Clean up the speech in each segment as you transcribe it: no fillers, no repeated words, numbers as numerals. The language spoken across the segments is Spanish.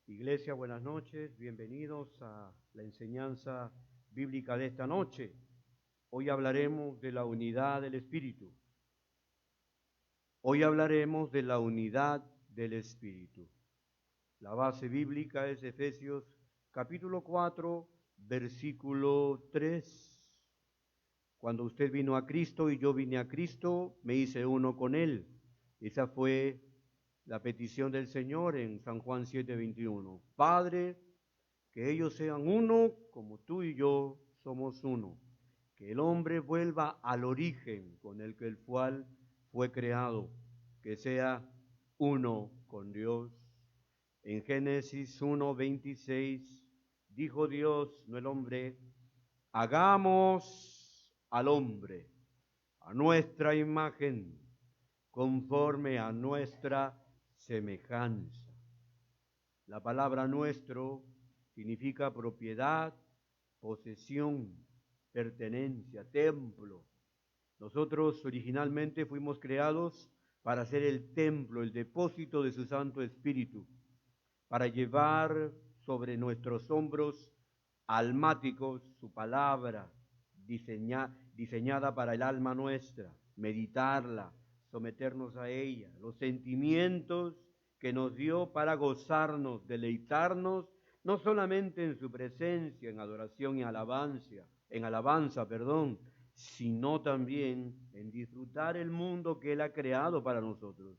Iglesia, buenas noches, bienvenidos a la enseñanza bíblica de esta noche. Hoy hablaremos de la unidad del Espíritu. Hoy hablaremos de la unidad del Espíritu. La base bíblica es Efesios capítulo 4, versículo 3. Cuando usted vino a Cristo y yo vine a Cristo, me hice uno con Él. Esa fue la petición del Señor en San Juan 7:21. Padre, que ellos sean uno como tú y yo somos uno. Que el hombre vuelva al origen con el que el cual fue creado, que sea uno con Dios. En Génesis 1:26 dijo Dios, no el hombre, hagamos al hombre a nuestra imagen, conforme a nuestra semejanza. La palabra nuestro significa propiedad, posesión, pertenencia, templo. Nosotros originalmente fuimos creados para ser el templo, el depósito de su Santo Espíritu, para llevar sobre nuestros hombros almáticos su palabra, diseñada para el alma nuestra, meditarla, someternos a ella, los sentimientos que nos dio para gozarnos, deleitarnos, no solamente en su presencia, en adoración y alabanza, sino también en disfrutar el mundo que Él ha creado para nosotros.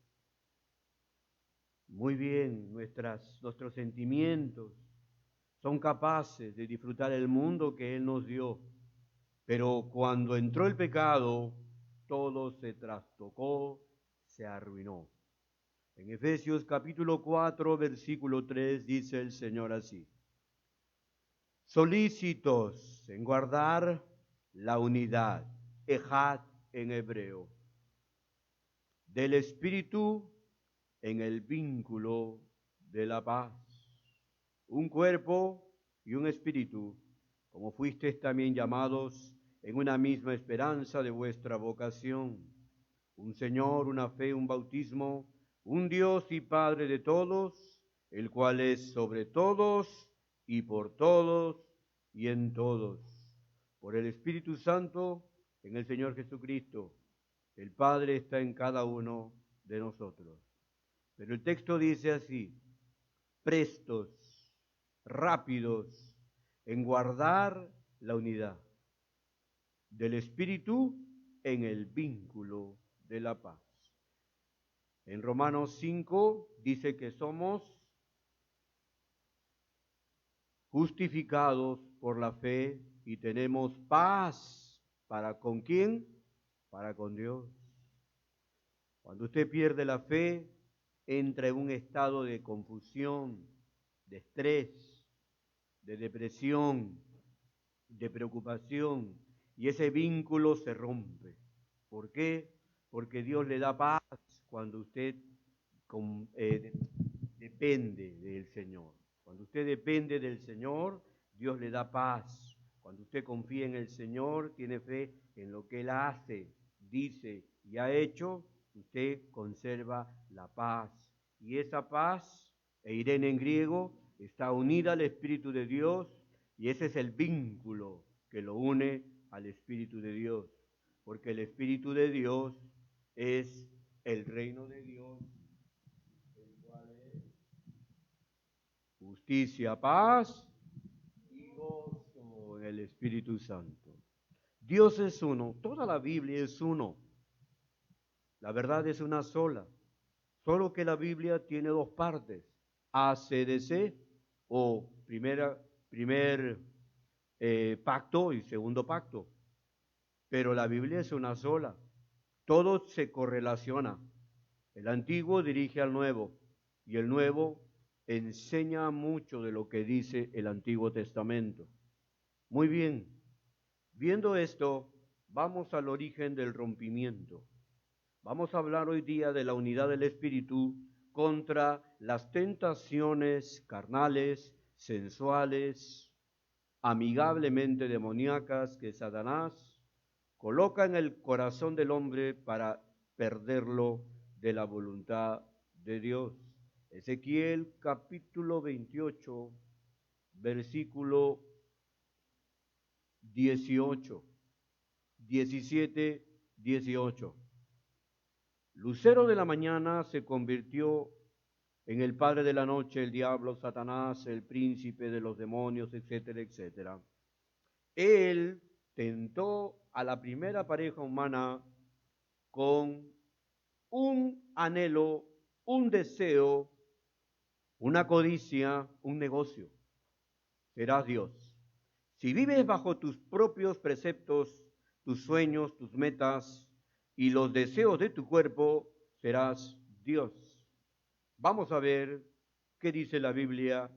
Muy bien, nuestros sentimientos son capaces de disfrutar el mundo que Él nos dio, pero cuando entró el pecado, todo se trastocó, se arruinó. En Efesios capítulo 4, versículo 3 dice el Señor así: solícitos en guardar la unidad, ejad en hebreo, del Espíritu en el vínculo de la paz. Un cuerpo y un espíritu, como fuisteis también llamados en una misma esperanza de vuestra vocación. Un Señor, una fe, un bautismo, un Dios y Padre de todos, el cual es sobre todos y por todos y en todos. Por el Espíritu Santo, en el Señor Jesucristo, el Padre está en cada uno de nosotros. Pero el texto dice así: prestos, rápidos en guardar la unidad del Espíritu en el vínculo de la paz. En Romanos 5 dice que somos justificados por la fe y tenemos paz. ¿Para con quién? Para con Dios. Cuando usted pierde la fe, entra en un estado de confusión, de estrés, de depresión, de preocupación, y ese vínculo se rompe. ¿Por qué? Porque Dios le da paz cuando usted depende del Señor. Cuando usted depende del Señor, Dios le da paz. Cuando usted confía en el Señor, tiene fe en lo que Él hace, dice y ha hecho, usted conserva la paz. Y esa paz, eirene en griego, está unida al Espíritu de Dios, y ese es el vínculo que lo une al Espíritu de Dios. Porque el Espíritu de Dios es el reino de Dios, el cual es justicia, paz y gozo en el Espíritu Santo. Dios es uno, toda la Biblia es uno. La verdad es una sola, solo que la Biblia tiene dos partes: ACDC, o primer pacto y segundo pacto. Pero la Biblia es una sola, todo se correlaciona. El antiguo dirige al nuevo y el nuevo enseña mucho de lo que dice el Antiguo Testamento. Muy bien, viendo esto, vamos al origen del rompimiento. Vamos a hablar hoy día de la unidad del Espíritu contra las tentaciones carnales, sensuales, amigablemente demoníacas que Satanás coloca en el corazón del hombre para perderlo de la voluntad de Dios. Ezequiel capítulo 28, versículo 18, 17, 18. Lucero de la mañana se convirtió en el padre de la noche, el diablo, Satanás, el príncipe de los demonios, etcétera, etcétera. Él tentó a la primera pareja humana con un anhelo, un deseo, una codicia, un negocio. Serás Dios. Si vives bajo tus propios preceptos, tus sueños, tus metas y los deseos de tu cuerpo, serás Dios. Vamos a ver qué dice la Biblia,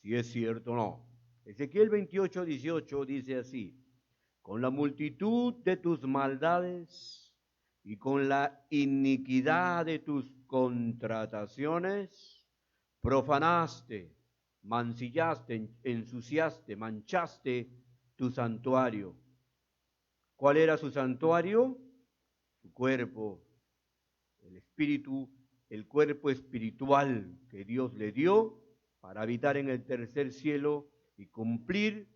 si es cierto o no. Ezequiel 28, 18 dice así: con la multitud de tus maldades y con la iniquidad de tus contrataciones, profanaste, mancillaste, ensuciaste, manchaste tu santuario. ¿Cuál era su santuario? Su cuerpo, el espíritu, el cuerpo espiritual que Dios le dio para habitar en el tercer cielo y cumplir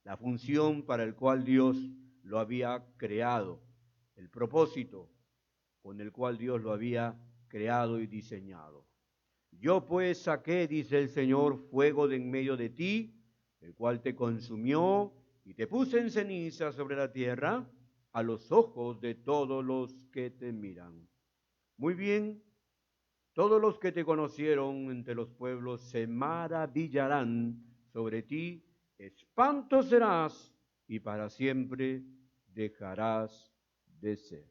la función para el cual Dios lo había creado, el propósito con el cual Dios lo había creado y diseñado. Yo pues saqué, dice el Señor, fuego de en medio de ti, el cual te consumió y te puse en ceniza sobre la tierra a los ojos de todos los que te miran. Muy bien, todos los que te conocieron entre los pueblos se maravillarán sobre ti, espanto serás y para siempre dejarás de ser.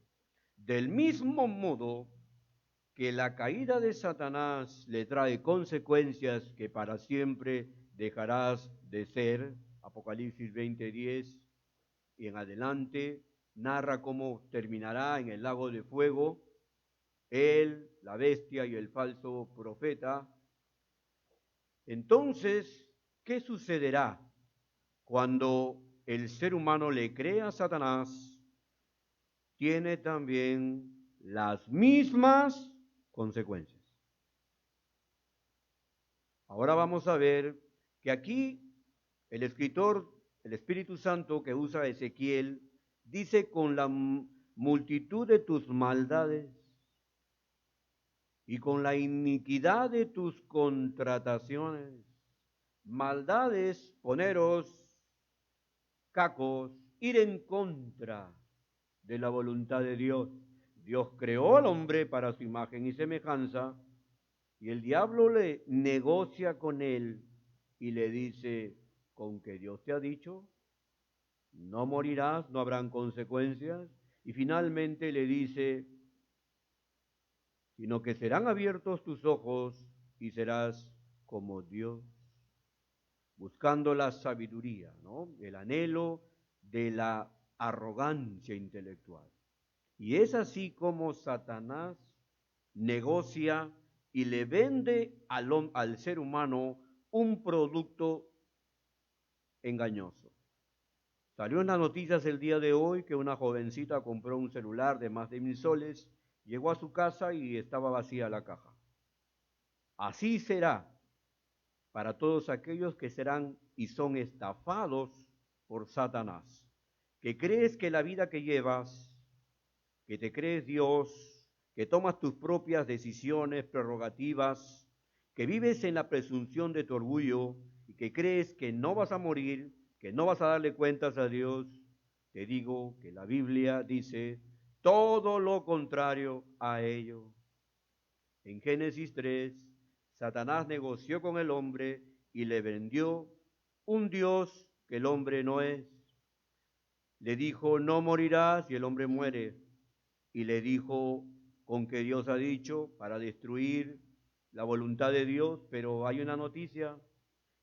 Del mismo modo que la caída de Satanás le trae consecuencias que para siempre dejarás de ser, Apocalipsis 20:10 y en adelante narra cómo terminará en el lago de fuego, él, la bestia y el falso profeta. Entonces, ¿qué sucederá cuando el ser humano le crea a Satanás? Tiene también las mismas consecuencias. Ahora vamos a ver que aquí el escritor, el Espíritu Santo que usa Ezequiel, dice con la multitud de tus maldades y con la iniquidad de tus contrataciones. Maldades, poneros cacos, ir en contra de la voluntad de Dios. Dios creó al hombre para su imagen y semejanza, y el diablo le negocia con él y le dice, con que Dios te ha dicho, no morirás, no habrán consecuencias, y finalmente le dice, sino que serán abiertos tus ojos y serás como Dios, buscando la sabiduría, ¿no? El anhelo de la arrogancia intelectual. Y es así como Satanás negocia y le vende al ser humano un producto engañoso. Salió en las noticias el día de hoy que una jovencita compró un celular de más de 1.000 soles, llegó a su casa y estaba vacía la caja. Así será para todos aquellos que serán y son estafados por Satanás, que crees que la vida que llevas, que te crees Dios, que tomas tus propias decisiones, prerrogativas, que vives en la presunción de tu orgullo y que crees que no vas a morir, que no vas a darle cuentas a Dios, te digo que la Biblia dice todo lo contrario a ello. En Génesis 3, Satanás negoció con el hombre y le vendió un Dios que el hombre no es. Le dijo, no morirás, y el hombre muere. Y le dijo, con que Dios ha dicho, para destruir la voluntad de Dios, pero hay una noticia,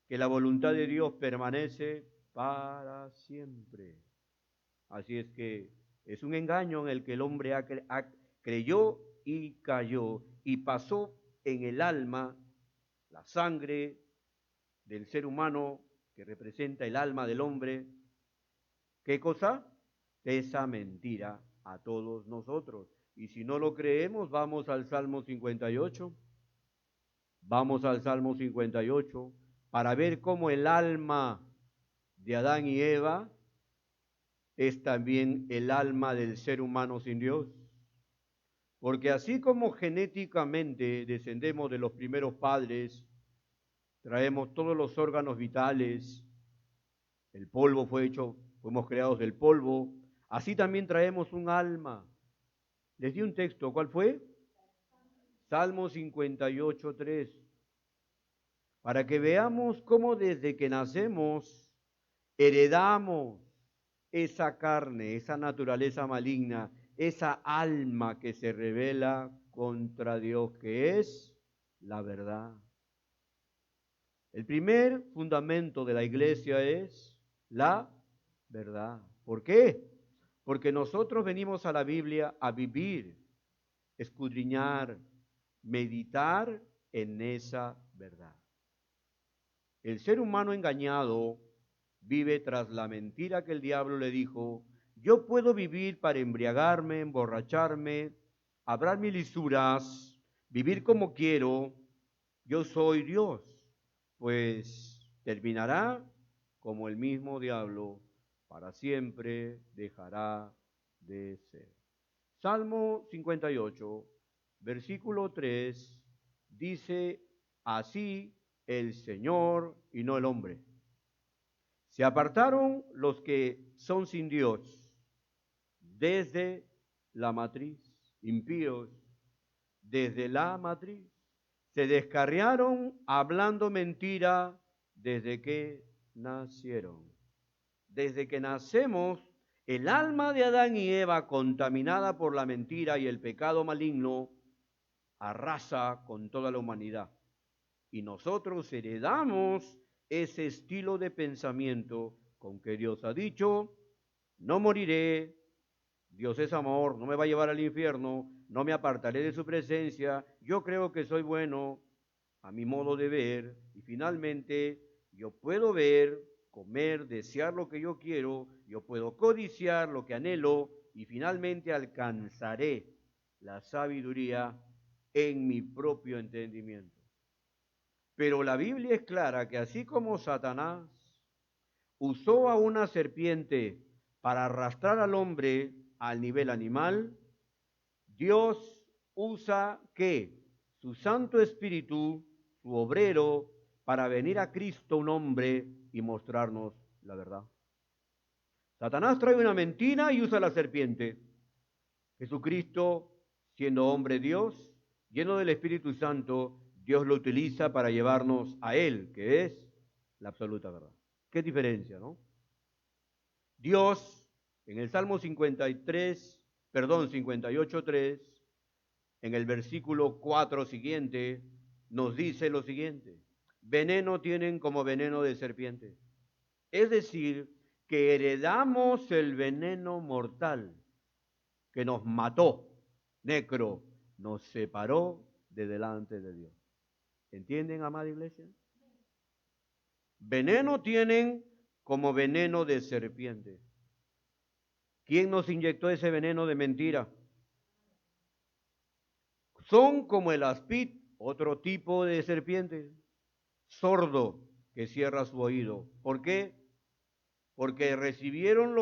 que la voluntad de Dios permanece para siempre. Así es que es un engaño en el que el hombre creyó y cayó y pasó en el alma la sangre del ser humano que representa el alma del hombre. ¿Qué cosa? Esa mentira a todos nosotros. Y si no lo creemos, vamos al Salmo 58. Vamos al Salmo 58 para ver cómo el alma de Adán y Eva es también el alma del ser humano sin Dios. Porque así como genéticamente descendemos de los primeros padres, traemos todos los órganos vitales, el polvo fuimos creados del polvo, así también traemos un alma. Les di un texto, ¿cuál fue? Salmo 58:3, para que veamos cómo desde que nacemos heredamos esa carne, esa naturaleza maligna, esa alma que se revela contra Dios, que es la verdad. El primer fundamento de la iglesia es la verdad. ¿Por qué? Porque nosotros venimos a la Biblia a vivir, escudriñar, meditar en esa verdad. El ser humano engañado vive tras la mentira que el diablo le dijo: yo puedo vivir para embriagarme, emborracharme, hablar mil lisuras, vivir como quiero, yo soy Dios. Pues terminará como el mismo diablo, para siempre dejará de ser. Salmo 58, versículo 3, dice: así el Señor y no el hombre. Se apartaron los que son sin Dios desde la matriz, impíos desde la matriz. Se descarriaron hablando mentira desde que nacieron. Desde que nacemos, el alma de Adán y Eva, contaminada por la mentira y el pecado maligno, arrasa con toda la humanidad. Y nosotros heredamos ese estilo de pensamiento con que Dios ha dicho: no moriré, Dios es amor, no me va a llevar al infierno, no me apartaré de su presencia, yo creo que soy bueno a mi modo de ver, y finalmente yo puedo ver, comer, desear lo que yo quiero, yo puedo codiciar lo que anhelo, y finalmente alcanzaré la sabiduría en mi propio entendimiento. Pero la Biblia es clara que así como Satanás usó a una serpiente para arrastrar al hombre al nivel animal, Dios usa ¿qué? Su Santo Espíritu, su obrero, para venir a Cristo, un hombre, y mostrarnos la verdad. Satanás trae una mentira y usa la serpiente. Jesucristo, siendo hombre Dios, lleno del Espíritu Santo, Dios lo utiliza para llevarnos a Él, que es la absoluta verdad. ¿Qué diferencia, no? Dios, en el Salmo 58:3, en el versículo 4 siguiente, nos dice lo siguiente: veneno tienen como veneno de serpiente. Es decir, que heredamos el veneno mortal que nos mató, necro, nos separó de delante de Dios. ¿Entienden, amada iglesia? Veneno tienen como veneno de serpiente. ¿Quién nos inyectó ese veneno de mentira? Son como el aspid, otro tipo de serpiente, sordo, que cierra su oído. ¿Por qué? Porque recibimos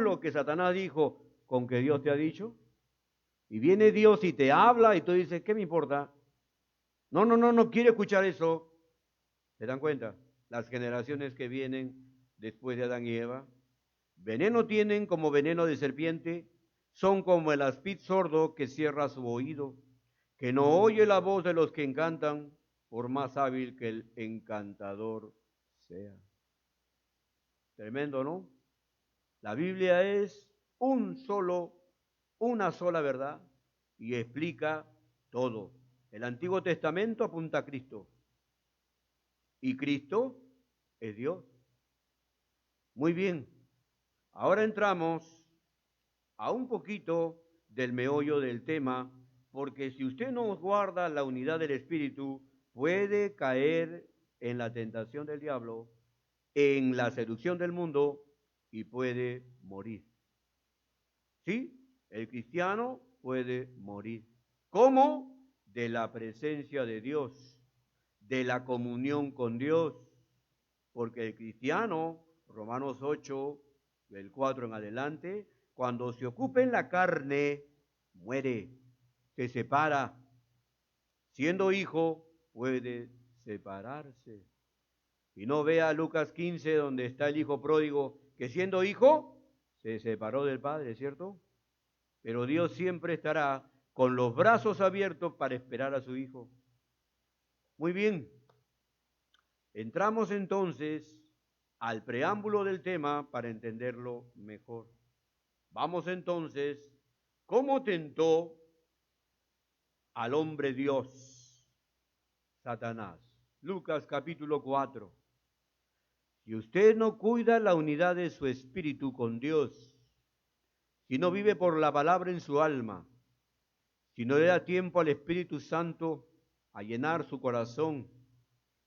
lo que Satanás dijo, con que Dios te ha dicho, y viene Dios y te habla y tú dices: ¿qué me importa? No quiero escuchar eso. ¿Se dan cuenta? Las generaciones que vienen después de Adán y Eva, veneno tienen como veneno de serpiente, son como el aspid sordo que cierra su oído, que no oye la voz de los que encantan, por más hábil que el encantador sea. Tremendo, ¿no? La Biblia es una sola verdad, y explica todo. El Antiguo Testamento apunta a Cristo, y Cristo es Dios. Muy bien, ahora entramos a un poquito del meollo del tema, porque si usted no guarda la unidad del Espíritu, puede caer en la tentación del diablo, en la seducción del mundo, y puede morir. ¿Sí? El cristiano puede morir. ¿Cómo? de la presencia de Dios, de la comunión con Dios, porque el cristiano, Romanos 8, del 4 en adelante, cuando se ocupa en la carne, muere, se separa. Siendo hijo, puede separarse. Y no vea Lucas 15, donde está el hijo pródigo, que siendo hijo, se separó del padre, ¿cierto? Pero Dios siempre estará con los brazos abiertos para esperar a su hijo. Muy bien. Entramos entonces al preámbulo del tema para entenderlo mejor. Vamos entonces, ¿cómo tentó al hombre Dios, Satanás? Lucas capítulo 4. Si usted no cuida la unidad de su espíritu con Dios, si no vive por la palabra en su alma, si no le da tiempo al Espíritu Santo a llenar su corazón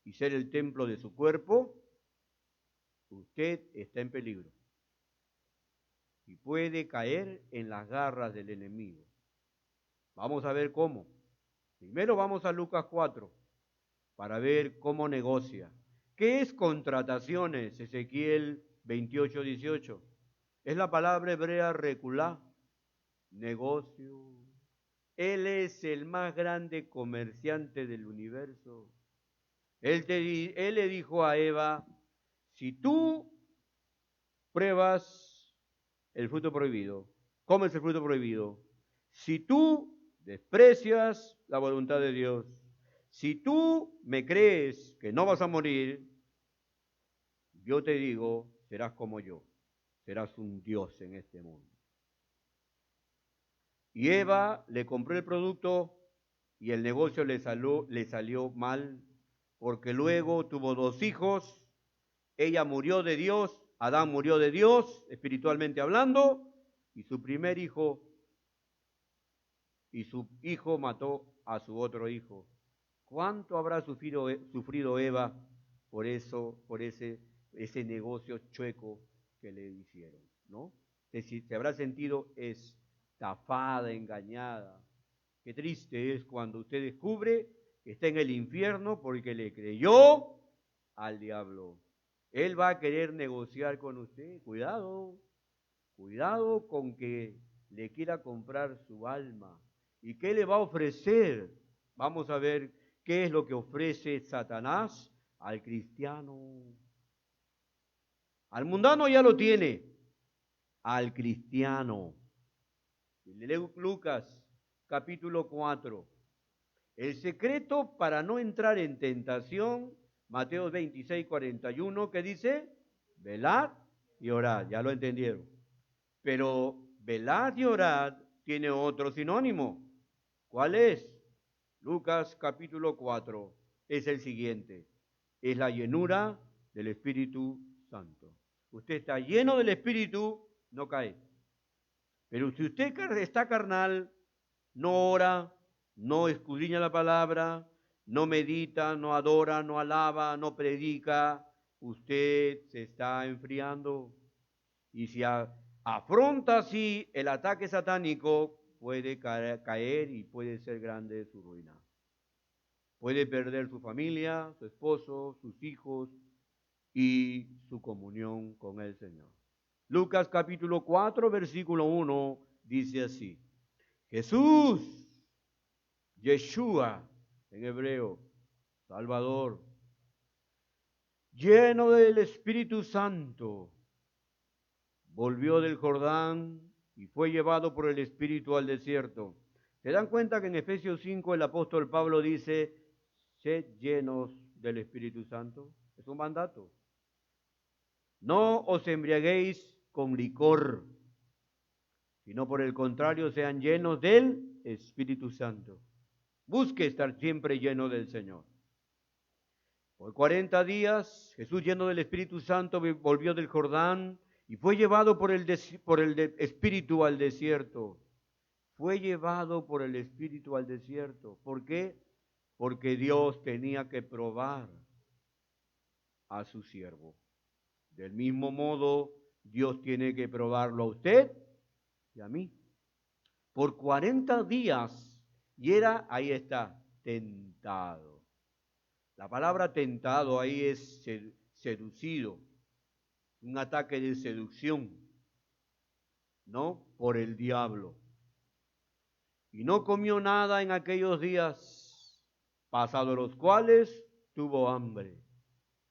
y ser el templo de su cuerpo, usted está en peligro y puede caer en las garras del enemigo. Vamos a ver cómo. Primero vamos a Lucas 4 para ver cómo negocia. ¿Qué es contrataciones? Ezequiel 28, 18. Es la palabra hebrea reculá, negocio. Él es el más grande comerciante del universo. Él le dijo a Eva, si tú pruebas el fruto prohibido, comes el fruto prohibido, si tú desprecias la voluntad de Dios, si tú me crees que no vas a morir, yo te digo, serás como yo, serás un Dios en este mundo. Y Eva le compró el producto y el negocio le salió mal, porque luego tuvo 2 hijos, ella murió de Dios, Adán murió de Dios, espiritualmente hablando, y su primer hijo, y su hijo mató a su otro hijo. ¿Cuánto habrá sufrido Eva por eso, por ese negocio chueco que le hicieron, ¿no? Se habrá sentido estafada, engañada. Qué triste es cuando usted descubre que está en el infierno porque le creyó al diablo. Él va a querer negociar con usted. Cuidado, cuidado con que le quiera comprar su alma. ¿Y qué le va a ofrecer? Vamos a ver qué es lo que ofrece Satanás al cristiano. Al mundano ya lo tiene, al cristiano. Lucas capítulo 4. El secreto para no entrar en tentación, Mateo 26, 41, que dice, velad y orad, ya lo entendieron. Pero velad y orad tiene otro sinónimo. ¿Cuál es? Lucas capítulo 4 es el siguiente. Es la llenura del Espíritu Santo. Usted está lleno del Espíritu, no cae. Pero si usted está carnal, no ora, no escudriña la palabra, no medita, no adora, no alaba, no predica, usted se está enfriando. Y si afronta así el ataque satánico, puede caer y puede ser grande su ruina. Puede perder su familia, su esposo, sus hijos y su comunión con el Señor. Lucas capítulo 4, versículo 1 dice así. Jesús, Yeshua en hebreo, Salvador, lleno del Espíritu Santo, volvió del Jordán y fue llevado por el Espíritu al desierto. ¿Se dan cuenta que en Efesios 5 el apóstol Pablo dice, sed llenos del Espíritu Santo? Es un mandato. No os embriaguéis con licor, sino por el contrario sean llenos del Espíritu Santo. Busque estar siempre lleno del Señor. Por 40 días, Jesús, lleno del Espíritu Santo, volvió del Jordán y fue llevado por el Espíritu al desierto. Fue llevado por el Espíritu al desierto. ¿Por qué? Porque Dios tenía que probar a su siervo. Del mismo modo, Dios tiene que probarlo a usted y a mí. Por 40 días Y era, ahí está, tentado. La palabra tentado ahí es seducido, un ataque de seducción, ¿no? Por el diablo. Y no comió nada en aquellos días, pasados los cuales tuvo hambre.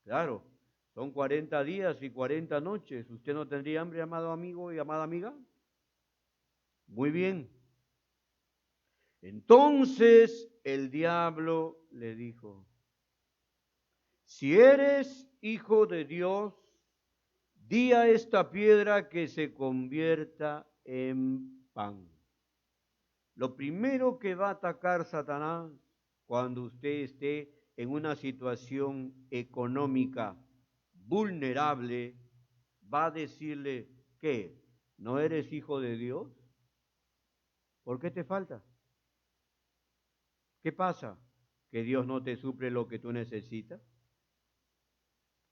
Claro, son 40 días y 40 noches. ¿Usted no tendría hambre, amado amigo y amada amiga? Muy bien. Entonces el diablo le dijo, si eres hijo de Dios, di a esta piedra que se convierta en pan. Lo primero que va a atacar Satanás cuando usted esté en una situación económica vulnerable, va a decirle, ¿qué? ¿No eres hijo de Dios? ¿Por qué te falta? ¿Qué pasa? ¿Que Dios no te suple lo que tú necesitas?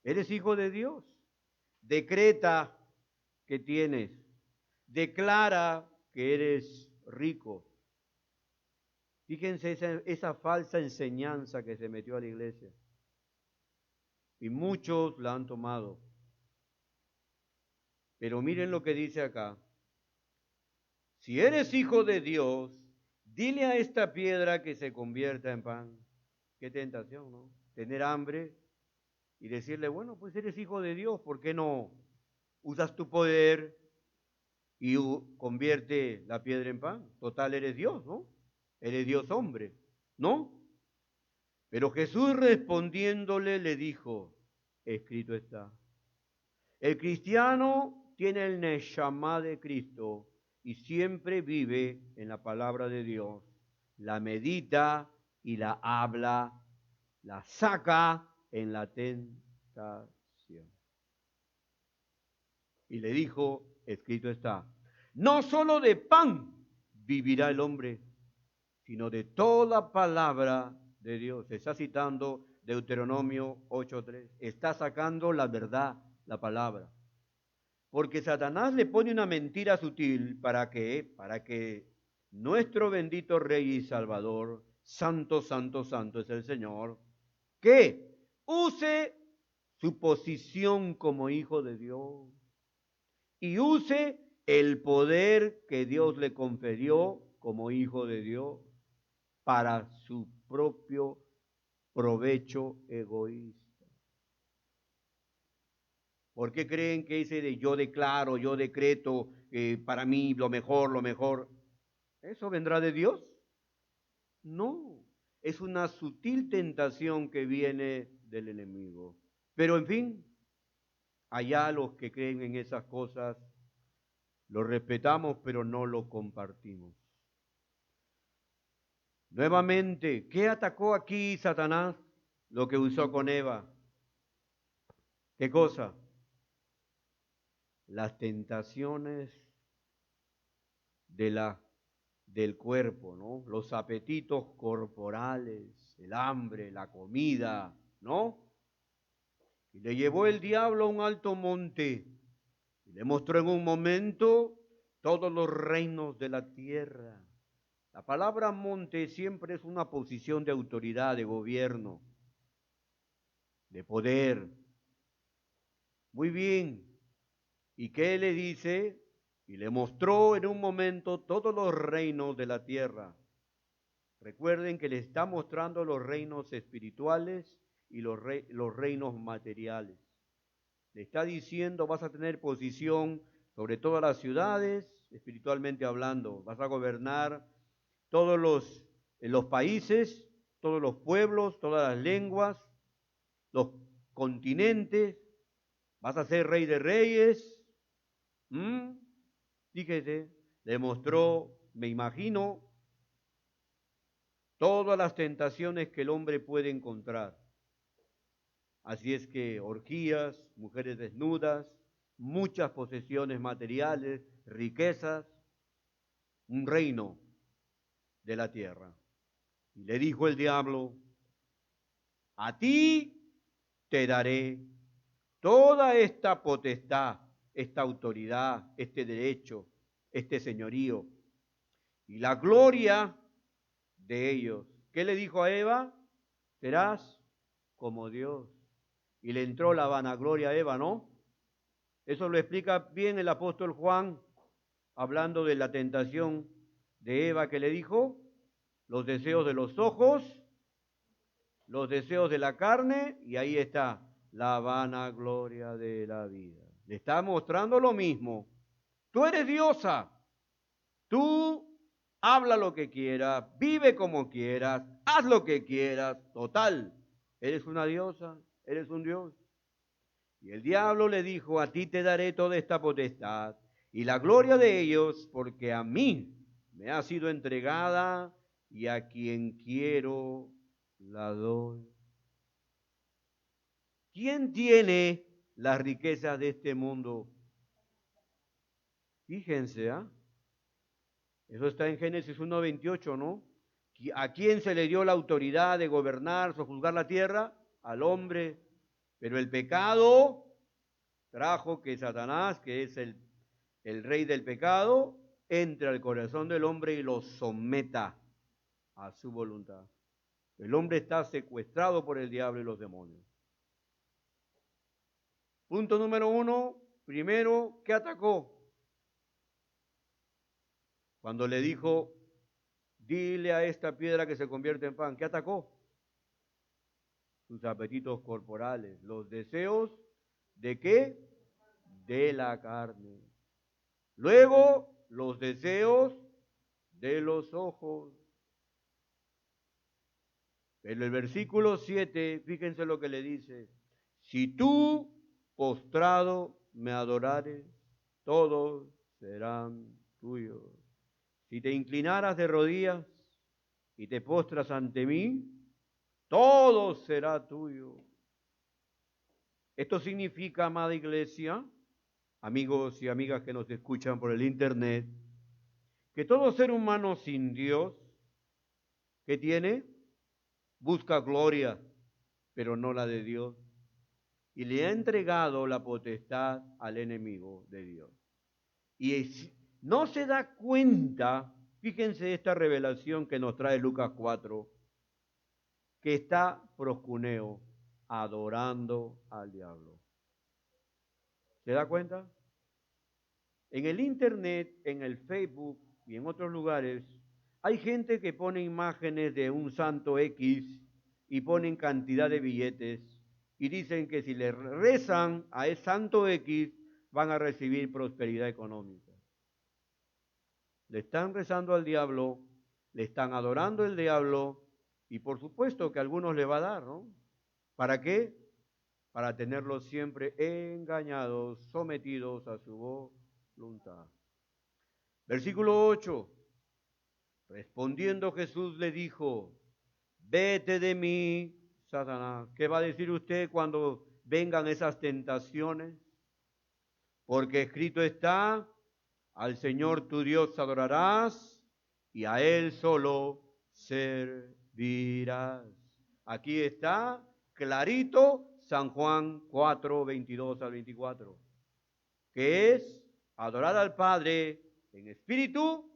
¿Eres hijo de Dios? Decreta que tienes. Declara que eres rico. Fíjense esa falsa enseñanza que se metió a la iglesia. Y muchos la han tomado. Pero miren lo que dice acá. Si eres hijo de Dios, dile a esta piedra que se convierta en pan. Qué tentación, ¿no? Tener hambre y decirle, bueno, pues eres hijo de Dios, ¿por qué no usas tu poder y convierte la piedra en pan? Total, eres Dios, ¿no? Eres Dios hombre, ¿no? Pero Jesús respondiéndole le dijo, escrito está. El cristiano tiene el Neshama de Cristo y siempre vive en la palabra de Dios. La medita y la habla, la saca en la tentación. Y le dijo, escrito está, no solo de pan vivirá el hombre, sino de toda palabra de Dios. Está citando Deuteronomio 8:3. Está sacando la verdad, la palabra. Porque Satanás le pone una mentira sutil para que nuestro bendito Rey y Salvador, santo, santo, santo es el Señor, que use su posición como hijo de Dios y use el poder que Dios le confirió como hijo de Dios para su propio provecho egoísta. ¿Por qué creen que ese de yo declaro, yo decreto, para mí lo mejor, eso vendrá de Dios? No, es una sutil tentación que viene del enemigo. Pero en fin, allá los que creen en esas cosas, lo respetamos, pero no lo compartimos. Nuevamente, ¿qué atacó aquí Satanás? Lo que usó con Eva. ¿Qué cosa? Las tentaciones del cuerpo, ¿no? Los apetitos corporales, el hambre, la comida, ¿no? Y le llevó el diablo a un alto monte y le mostró en un momento todos los reinos de la tierra. La palabra monte siempre es una posición de autoridad, de gobierno, de poder. Muy bien. ¿Y qué le dice? Y le mostró en un momento todos los reinos de la tierra. Recuerden que le está mostrando los reinos espirituales y los reinos materiales. Le está diciendo, vas a tener posición sobre todas las ciudades, espiritualmente hablando. Vas a gobernar todos los países, todos los pueblos, todas las lenguas, los continentes. Vas a ser rey de reyes. Fíjese, le mostró, me imagino, todas las tentaciones que el hombre puede encontrar. Así es que orgías, mujeres desnudas, muchas posesiones materiales, riquezas, un reino de la tierra. Y le dijo el diablo, a ti te daré toda esta potestad, esta autoridad, este derecho, este señorío y la gloria de ellos. ¿Qué le dijo a Eva? Serás como Dios. Y le entró la vanagloria a Eva, ¿no? Eso lo explica bien el apóstol Juan, hablando de la tentación de Eva, que le dijo: los deseos de los ojos, los deseos de la carne, y ahí está, la vanagloria de la vida. Le está mostrando lo mismo. Tú eres diosa, tú habla lo que quieras, vive como quieras, haz lo que quieras, total, eres una diosa, eres un dios. Y el diablo le dijo: a ti te daré toda esta potestad y la gloria de ellos, porque a mí me ha sido entregada y a quien quiero la doy. ¿Quién tiene las riquezas de este mundo? Fíjense, ¿ah? Eso está en Génesis 1:28, ¿no? ¿A quién se le dio la autoridad de gobernar, sojuzgar la tierra? Al hombre. Pero el pecado trajo que Satanás, que es el rey del pecado, entre al corazón del hombre y lo someta a su voluntad. El hombre está secuestrado por el diablo y los demonios. Punto número 1, primero, ¿qué atacó? Cuando le dijo: dile a esta piedra que se convierte en pan, ¿qué atacó? Sus apetitos corporales, los deseos ¿de qué? De la carne. Luego, los deseos de los ojos. Pero el versículo 7, fíjense lo que le dice: si tú postrado me adorares, todos serán tuyos. Si te inclinaras de rodillas y te postras ante mí, todo será tuyo. Esto significa, amada iglesia, amigos y amigas que nos escuchan por el internet, que todo ser humano sin Dios, ¿qué tiene? Busca gloria, pero no la de Dios. Y le ha entregado la potestad al enemigo de Dios. Y no se da cuenta, fíjense esta revelación que nos trae Lucas 4, que está proscuneo, adorando al diablo. ¿Se da cuenta? En el internet, en el Facebook y en otros lugares, hay gente que pone imágenes de un santo X y ponen cantidad de billetes y dicen que si le rezan a ese santo X van a recibir prosperidad económica. Le están rezando al diablo, le están adorando al diablo y por supuesto que a algunos le va a dar, ¿no? ¿Para qué? Para tenerlos siempre engañados, sometidos a su voluntad. Versículo 8. Respondiendo Jesús le dijo: vete de mí, Satanás. ¿Qué va a decir usted cuando vengan esas tentaciones? Porque escrito está: al Señor tu Dios adorarás y a Él solo servirás. Aquí está clarito San Juan 4, 22 al 24, que es adorar al Padre en espíritu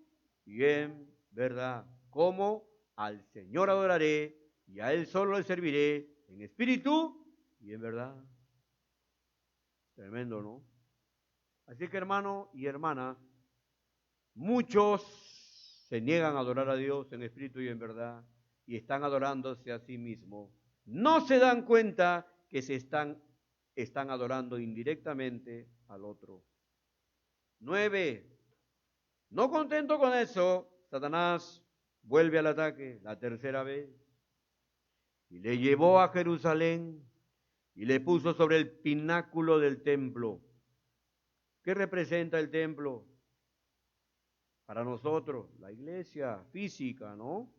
y en verdad. Como al Señor adoraré y a Él solo le serviré en espíritu y en verdad. Tremendo, ¿no? Así que, hermano y hermana, muchos se niegan a adorar a Dios en espíritu y en verdad y están adorándose a sí mismos. No se dan cuenta que se están adorando indirectamente al otro. 9. No contento con eso, Satanás vuelve al ataque la tercera vez y le llevó a Jerusalén y le puso sobre el pináculo del templo. ¿Qué representa el templo? Para nosotros, la iglesia física, ¿no?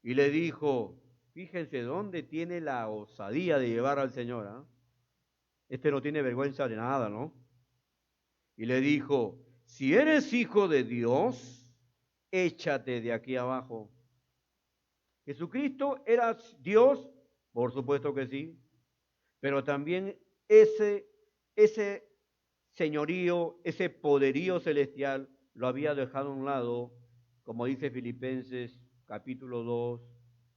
Y le dijo, fíjense dónde tiene la osadía de llevar al Señor, ¿eh? Este no tiene vergüenza de nada, ¿no? Y le dijo, si eres hijo de Dios, échate de aquí abajo. ¿Jesucristo era Dios? Por supuesto que sí. Pero también ese señorío, ese poderío celestial lo había dejado a un lado, como dice Filipenses capítulo 2,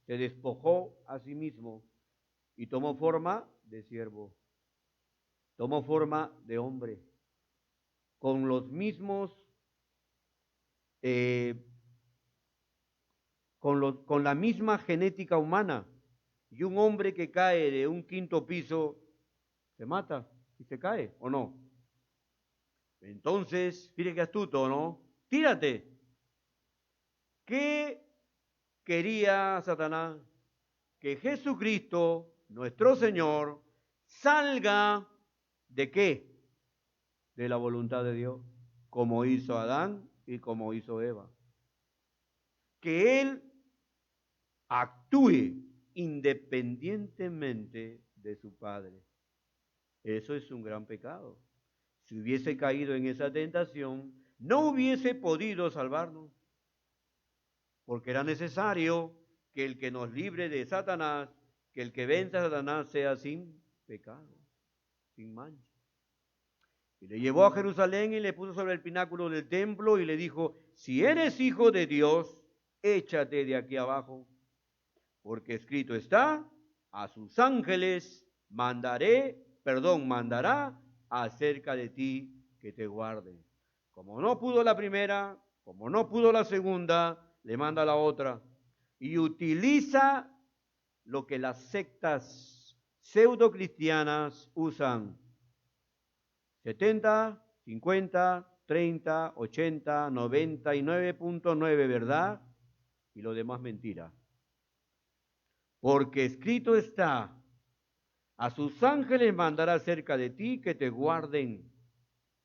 se despojó a sí mismo y tomó forma de siervo, tomó forma de hombre, con los mismos, con la misma genética humana. Y un hombre que cae de un quinto piso se mata y se cae, ¿o no? Entonces, mire qué astuto, ¿no? Tírate. ¿Qué quería Satanás? Que Jesucristo, nuestro Señor, salga ¿de qué? De la voluntad de Dios, como hizo Adán y como hizo Eva. Que Él actúe independientemente de su Padre. Eso es un gran pecado. Si hubiese caído en esa tentación, no hubiese podido salvarnos, porque era necesario que el que nos libre de Satanás, que el que venza a Satanás sea sin pecado, sin mancha. Y le llevó a Jerusalén y le puso sobre el pináculo del templo y le dijo, si eres hijo de Dios, échate de aquí abajo, porque escrito está, a sus ángeles mandará acerca de ti que te guarden. Como no pudo la primera, como no pudo la segunda, le manda la otra. Y utiliza lo que las sectas pseudo-cristianas usan. 70, 50, 30, 80, 99.9, ¿verdad? Y lo demás mentira. Porque escrito está, a sus ángeles mandará cerca de ti que te guarden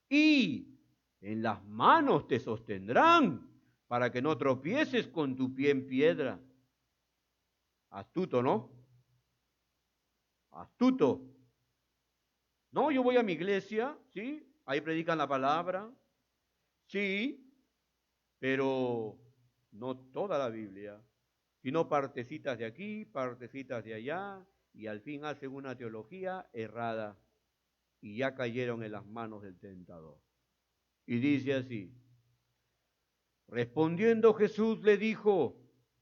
y en las manos te sostendrán para que no tropieces con tu pie en piedra. Astuto, ¿no? Astuto. No, yo voy a mi iglesia, ¿sí? Ahí predican la palabra, sí, pero no toda la Biblia, sino partecitas de aquí, partecitas de allá, y al fin hacen una teología errada y ya cayeron en las manos del tentador. Y dice así, respondiendo Jesús le dijo,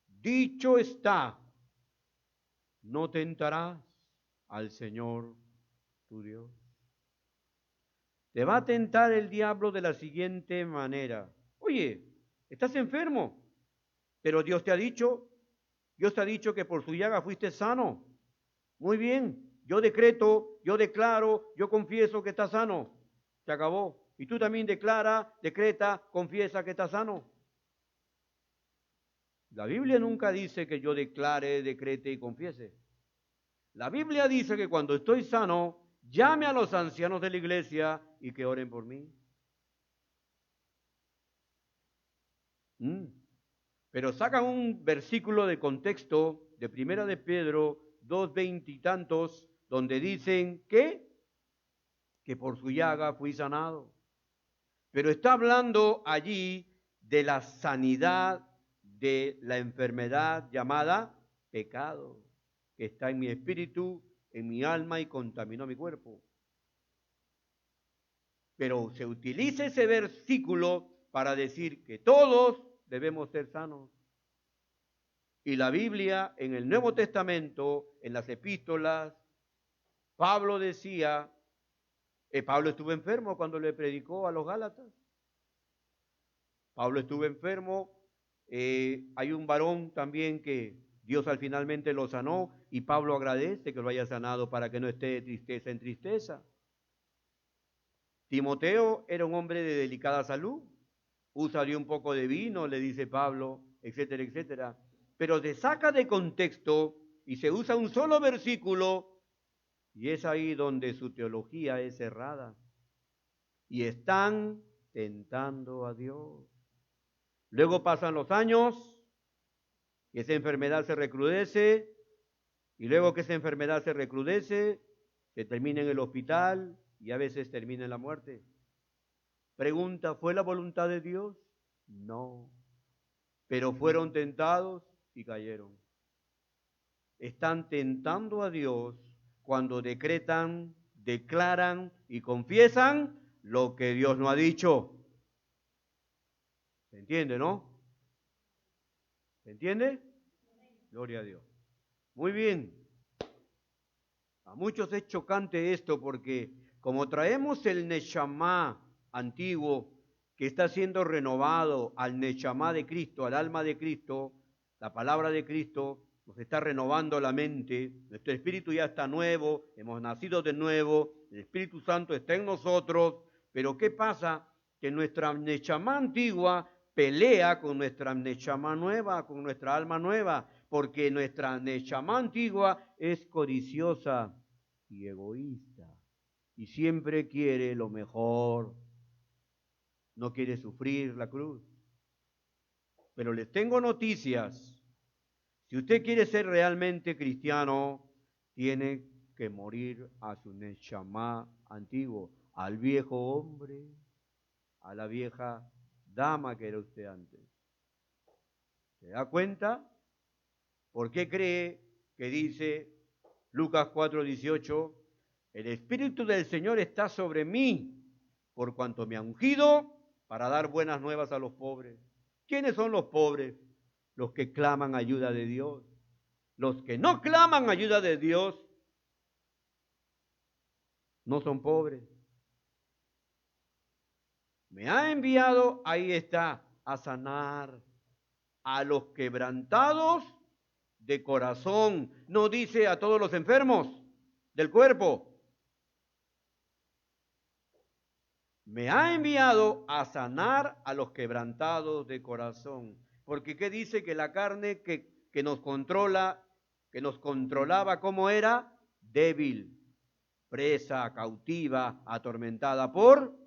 dicho está, no tentarás al Señor tu Dios. Te va a tentar el diablo de la siguiente manera. Oye, estás enfermo, pero Dios te ha dicho que por su llaga fuiste sano. Muy bien, yo decreto, yo declaro, yo confieso que estás sano. Se acabó. Y tú también decreta, confiesa que estás sano. La Biblia nunca dice que yo declare, decrete y confiese. La Biblia dice que cuando estoy sano, llame a los ancianos de la iglesia y que oren por mí. Pero sacan un versículo de contexto de Primera de Pedro 2:20 y tantos, donde dicen que por su llaga fui sanado. Pero está hablando allí de la sanidad de la enfermedad llamada pecado, que está en mi espíritu, en mi alma y contaminó mi cuerpo. Pero se utiliza ese versículo para decir que todos debemos ser sanos. Y la Biblia en el Nuevo Testamento, en las epístolas, Pablo decía, Pablo estuvo enfermo cuando le predicó a los Gálatas. Pablo estuvo enfermo, hay un varón también que Dios al finalmente lo sanó y Pablo agradece que lo haya sanado para que no esté de tristeza en tristeza. Timoteo era un hombre de delicada salud, úsale un poco de vino, le dice Pablo, etcétera, etcétera. Pero se saca de contexto y se usa un solo versículo y es ahí donde su teología es errada. Y están tentando a Dios. Luego pasan los años y esa enfermedad se recrudece y luego que esa enfermedad se recrudece, se termina en el hospital y a veces termina en la muerte. Pregunta, ¿fue la voluntad de Dios? No. Pero fueron tentados y cayeron. Están tentando a Dios cuando decretan, declaran y confiesan lo que Dios no ha dicho. ¿Se entiende, no? ¿Se entiende? Gloria a Dios. Muy bien. A muchos es chocante esto porque como traemos el Neshama antiguo que está siendo renovado al Neshama de Cristo, al alma de Cristo, la palabra de Cristo nos está renovando la mente, nuestro espíritu ya está nuevo, hemos nacido de nuevo, el Espíritu Santo está en nosotros, pero ¿qué pasa? Que nuestra Neshama antigua pelea con nuestra Neshama nueva, con nuestra alma nueva, porque nuestra Neshama antigua es codiciosa y egoísta, y siempre quiere lo mejor, no quiere sufrir la cruz. Pero les tengo noticias. Si usted quiere ser realmente cristiano, tiene que morir a su Neshama antiguo, al viejo hombre, a la vieja dama que era usted antes. ¿Se da cuenta? ¿Por qué cree que dice Lucas 4:18? El Espíritu del Señor está sobre mí, por cuanto me ha ungido para dar buenas nuevas a los pobres. ¿Quiénes son los pobres? Los que claman ayuda de Dios. Los que no claman ayuda de Dios no son pobres. Me ha enviado, ahí está, a sanar a los quebrantados de corazón. No dice a todos los enfermos del cuerpo. Me ha enviado a sanar a los quebrantados de corazón. Porque ¿qué dice? Que la carne que nos controla, que nos controlaba, ¿cómo era? Débil, presa, cautiva, atormentada por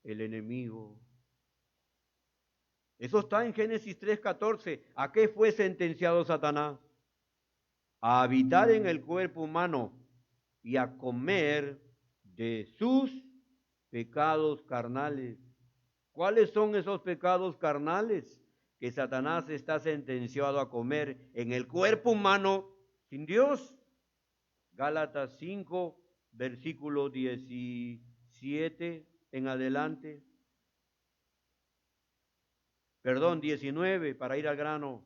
el enemigo. Eso está en Génesis 3:14. ¿A qué fue sentenciado Satanás? A habitar en el cuerpo humano y a comer de sus pecados carnales. ¿Cuáles son esos pecados carnales que Satanás está sentenciado a comer en el cuerpo humano sin Dios? Gálatas 5, versículo 17 en adelante. Perdón, 19, para ir al grano.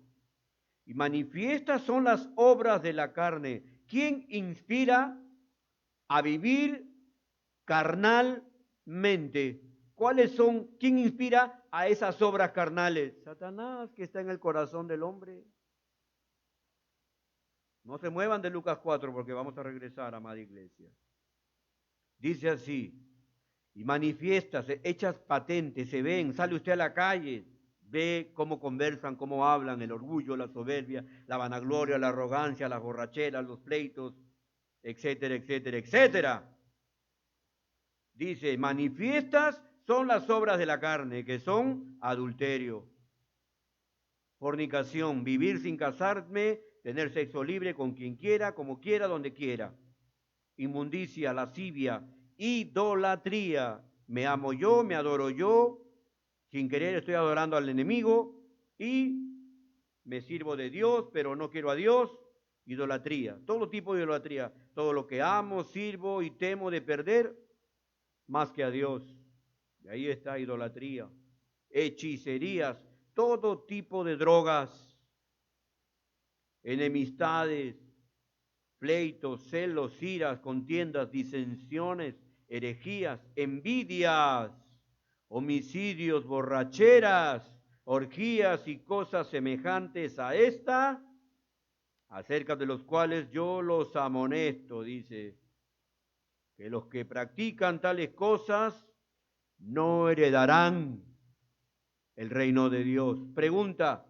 Y manifiestas son las obras de la carne. ¿Quién inspira a vivir carnalmente? ¿Cuáles son? ¿Quién inspira a esas obras carnales? Satanás, que está en el corazón del hombre. No se muevan de Lucas 4 porque vamos a regresar, amada iglesia. Dice así, y manifiestas, hechas patentes, se ven, sale usted a la calle, ve cómo conversan, cómo hablan, el orgullo, la soberbia, la vanagloria, la arrogancia, las borracheras, los pleitos, etcétera, etcétera, etcétera. Dice, manifiestas son las obras de la carne, que son adulterio, fornicación, vivir sin casarme, tener sexo libre con quien quiera, como quiera, donde quiera, inmundicia, lascivia, idolatría, me amo yo, me adoro yo, sin querer estoy adorando al enemigo y me sirvo de Dios, pero no quiero a Dios, idolatría, todo tipo de idolatría, todo lo que amo, sirvo y temo de perder, más que a Dios. Y ahí está idolatría, hechicerías, todo tipo de drogas, enemistades, pleitos, celos, iras, contiendas, disensiones, herejías, envidias, homicidios, borracheras, orgías y cosas semejantes a esta, acerca de los cuales yo los amonesto, dice, que los que practican tales cosas no heredarán el reino de Dios. Pregunta,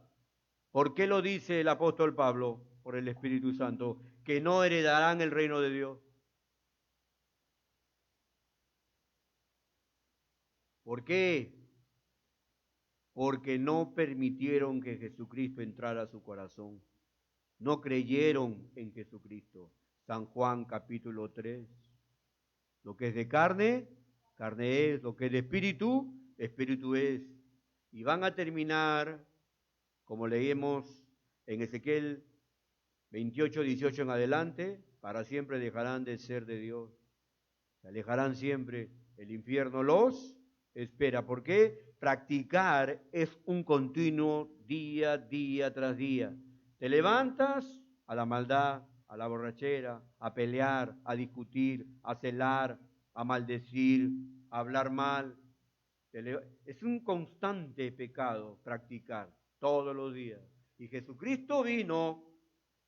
¿por qué lo dice el apóstol Pablo? Por el Espíritu Santo, que no heredarán el reino de Dios. ¿Por qué? Porque no permitieron que Jesucristo entrara a su corazón. No creyeron en Jesucristo. San Juan capítulo 3. Lo que es de carne, carne es. Lo que es de espíritu, espíritu es. Y van a terminar, como leímos en Ezequiel 28:18 en adelante, para siempre dejarán de ser de Dios. Se alejarán siempre. El infierno los espera. ¿Por qué? practicar es un continuo día tras día. Te levantas a la maldad, a la borrachera, a pelear, a discutir, a celar, a maldecir, a hablar mal. Es un constante pecado practicar todos los días. Y Jesucristo vino,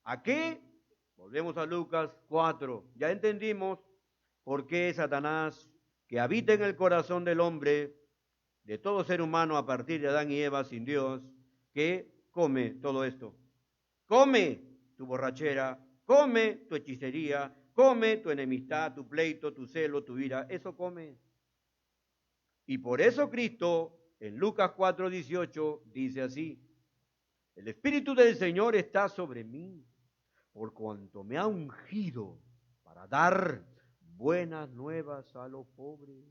¿a qué? Volvemos a Lucas 4. Ya entendimos por qué Satanás, que habita en el corazón del hombre, de todo ser humano a partir de Adán y Eva sin Dios, que come todo esto. Come tu borrachera, come tu hechicería, come tu enemistad, tu pleito, tu celo, tu ira. Eso come. Y por eso Cristo en Lucas 4:18 dice así: el Espíritu del Señor está sobre mí, por cuanto me ha ungido para dar buenas nuevas a los pobres.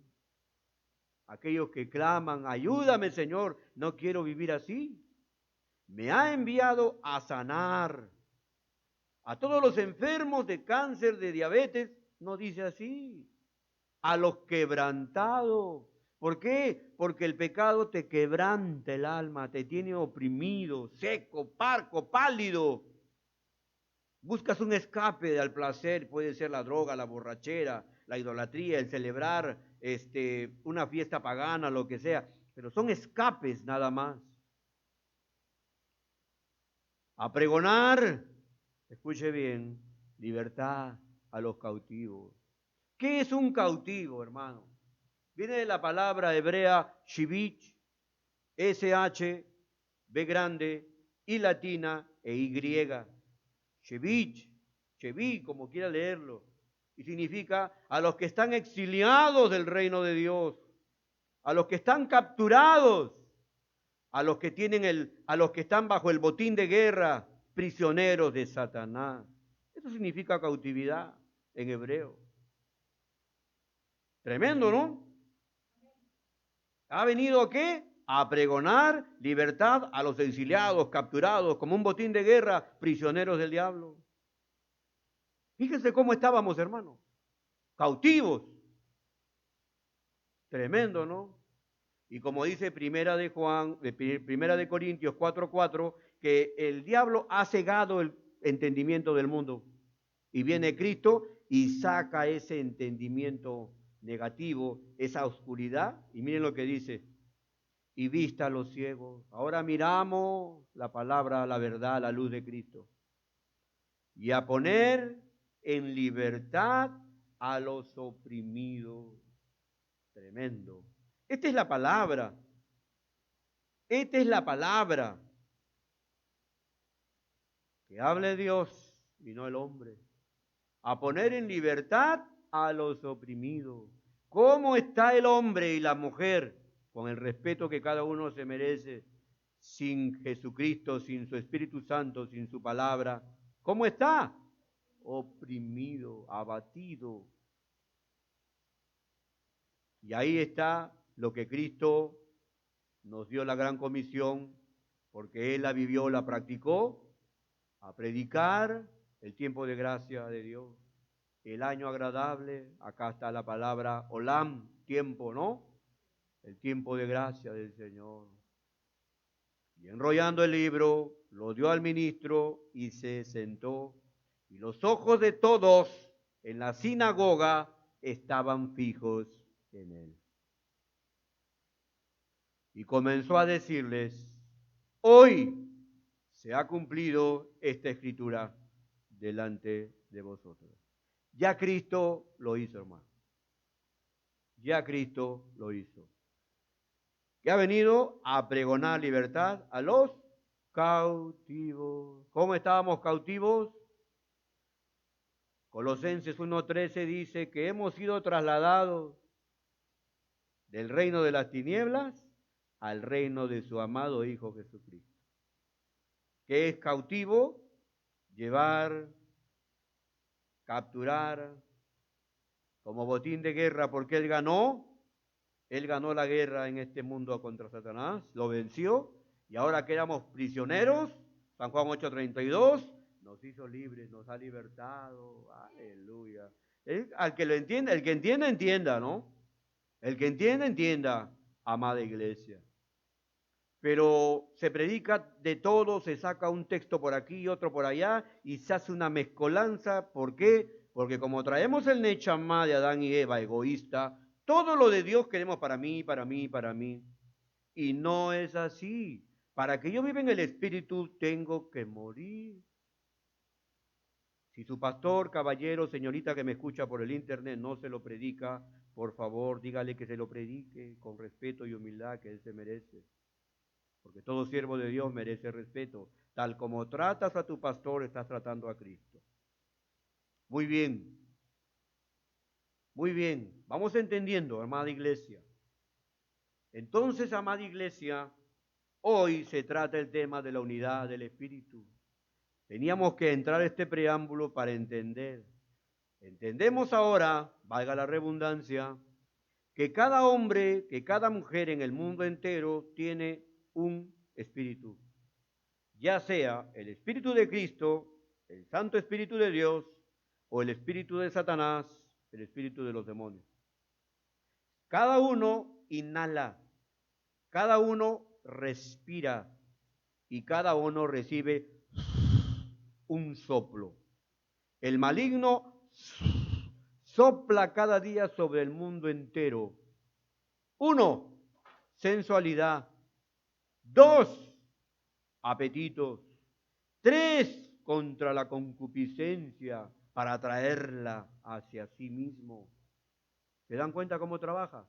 Aquellos que claman, ayúdame Señor, no quiero vivir así. Me ha enviado a sanar a todos los enfermos de cáncer, de diabetes, no dice así, a los quebrantados. ¿Por qué? Porque el pecado te quebranta el alma, te tiene oprimido, seco, parco, pálido. Buscas un escape al placer, puede ser la droga, la borrachera, la idolatría, el celebrar una fiesta pagana, lo que sea, pero son escapes nada más. A pregonar, escuche bien, libertad a los cautivos. ¿Qué es un cautivo, hermano? Viene de la palabra hebrea shivich, SH, B grande, I latina e Y. Shevich, Shevi, como quiera leerlo. Y significa a los que están exiliados del reino de Dios, a los que están capturados, a los que están bajo el botín de guerra, prisioneros de Satanás. Eso significa cautividad en hebreo. Tremendo, ¿no? ¿Ha venido a qué? A pregonar libertad a los exiliados, capturados, como un botín de guerra, prisioneros del diablo. Fíjense cómo estábamos, hermanos, cautivos. Tremendo, ¿no? Y como dice Primera de Corintios 4:4, que el diablo ha cegado el entendimiento del mundo. Y viene Cristo y saca ese entendimiento negativo, esa oscuridad. Y miren lo que dice: y vista a los ciegos. Ahora miramos la palabra, la verdad, la luz de Cristo. Y a poner en libertad a los oprimidos. Tremendo. Esta es la palabra. Esta es la palabra. Que hable Dios y no el hombre. A poner en libertad a los oprimidos. ¿Cómo está el hombre y la mujer? Con el respeto que cada uno se merece, sin Jesucristo, sin su Espíritu Santo, sin su palabra. ¿Cómo está? Oprimido, abatido. Y ahí está lo que Cristo nos dio la gran comisión, porque Él la vivió, la practicó, a predicar el tiempo de gracia de Dios, el año agradable. Acá está la palabra olam, tiempo, ¿no? El tiempo de gracia del Señor. Y enrollando el libro, lo dio al ministro y se sentó. Y los ojos de todos en la sinagoga estaban fijos en él. Y comenzó a decirles: hoy se ha cumplido esta escritura delante de vosotros. Ya Cristo lo hizo, hermano. Ya Cristo lo hizo. Que ha venido a pregonar libertad a los cautivos. ¿Cómo estábamos cautivos? Colosenses 1:13 dice que hemos sido trasladados del reino de las tinieblas al reino de su amado Hijo Jesucristo. ¿Qué es cautivo? Llevar, capturar, como botín de guerra, porque Él ganó la guerra en este mundo contra Satanás, lo venció, y ahora que éramos prisioneros, San Juan 8:32, nos hizo libres, nos ha libertado, aleluya. Al que lo entienda, el que entienda, entienda, ¿no? El que entienda, entienda, amada iglesia. pero se predica de todo, se saca un texto por aquí y otro por allá y se hace una mezcolanza. ¿Por qué? Porque como traemos el Neshama de Adán y Eva egoísta, todo lo de Dios queremos para mí, para mí, para mí. Y no es así. Para que yo viva en el Espíritu tengo que morir. Si su pastor, caballero, señorita que me escucha por el internet no se lo predica, por favor dígale que se lo predique con respeto y humildad que él se merece. Porque todo siervo de Dios merece respeto. Tal como tratas a tu pastor, estás tratando a Cristo. Muy bien. Muy bien. Vamos entendiendo, amada iglesia. Entonces, amada iglesia, hoy se trata el tema de la unidad del Espíritu. Teníamos que entrar a este preámbulo para entender. Entendemos ahora, valga la redundancia, que cada hombre, que cada mujer en el mundo entero tiene un espíritu. Ya sea el Espíritu de Cristo, el Santo Espíritu de Dios, o el Espíritu de Satanás, el Espíritu de los demonios. Cada uno inhala, cada uno respira y cada uno recibe un soplo. El maligno sopla cada día sobre el mundo entero. 1, sensualidad. 2, apetitos. 3, contra la concupiscencia para atraerla hacia sí mismo. ¿Se dan cuenta cómo trabaja?